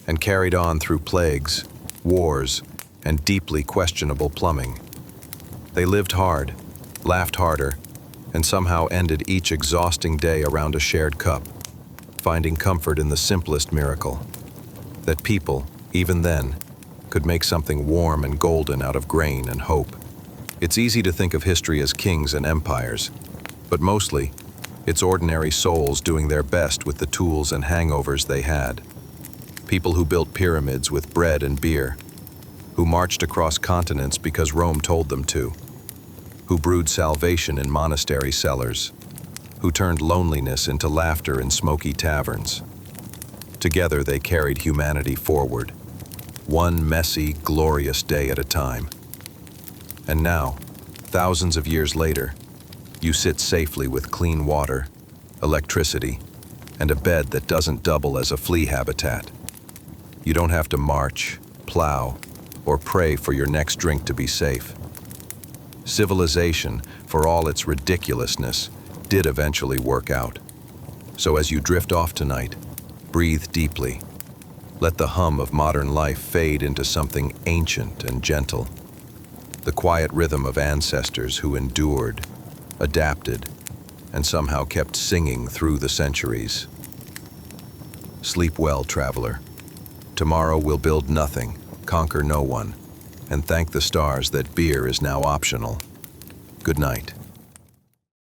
A: and carried on through plagues, wars, and deeply questionable plumbing. They lived hard, laughed harder, and somehow ended each exhausting day around a shared cup, finding comfort in the simplest miracle, that people, even then, could make something warm and golden out of grain and hope. It's easy to think of history as kings and empires, but mostly, it's ordinary souls doing their best with the tools and hangovers they had. People who built pyramids with bread and beer, who marched across continents because Rome told them to, who brewed salvation in monastery cellars, who turned loneliness into laughter in smoky taverns. Together they carried humanity forward, one messy, glorious day at a time. And now, thousands of years later, you sit safely with clean water, electricity, and a bed that doesn't double as a flea habitat. You don't have to march, plow, or pray for your next drink to be safe. Civilization, for all its ridiculousness, did eventually work out. So as you drift off tonight, breathe deeply. Let the hum of modern life fade into something ancient and gentle. The quiet rhythm of ancestors who endured, adapted, and somehow kept singing through the centuries. Sleep well, traveler. Tomorrow we'll build nothing, conquer no one, and thank the stars that beer is now optional. Good night.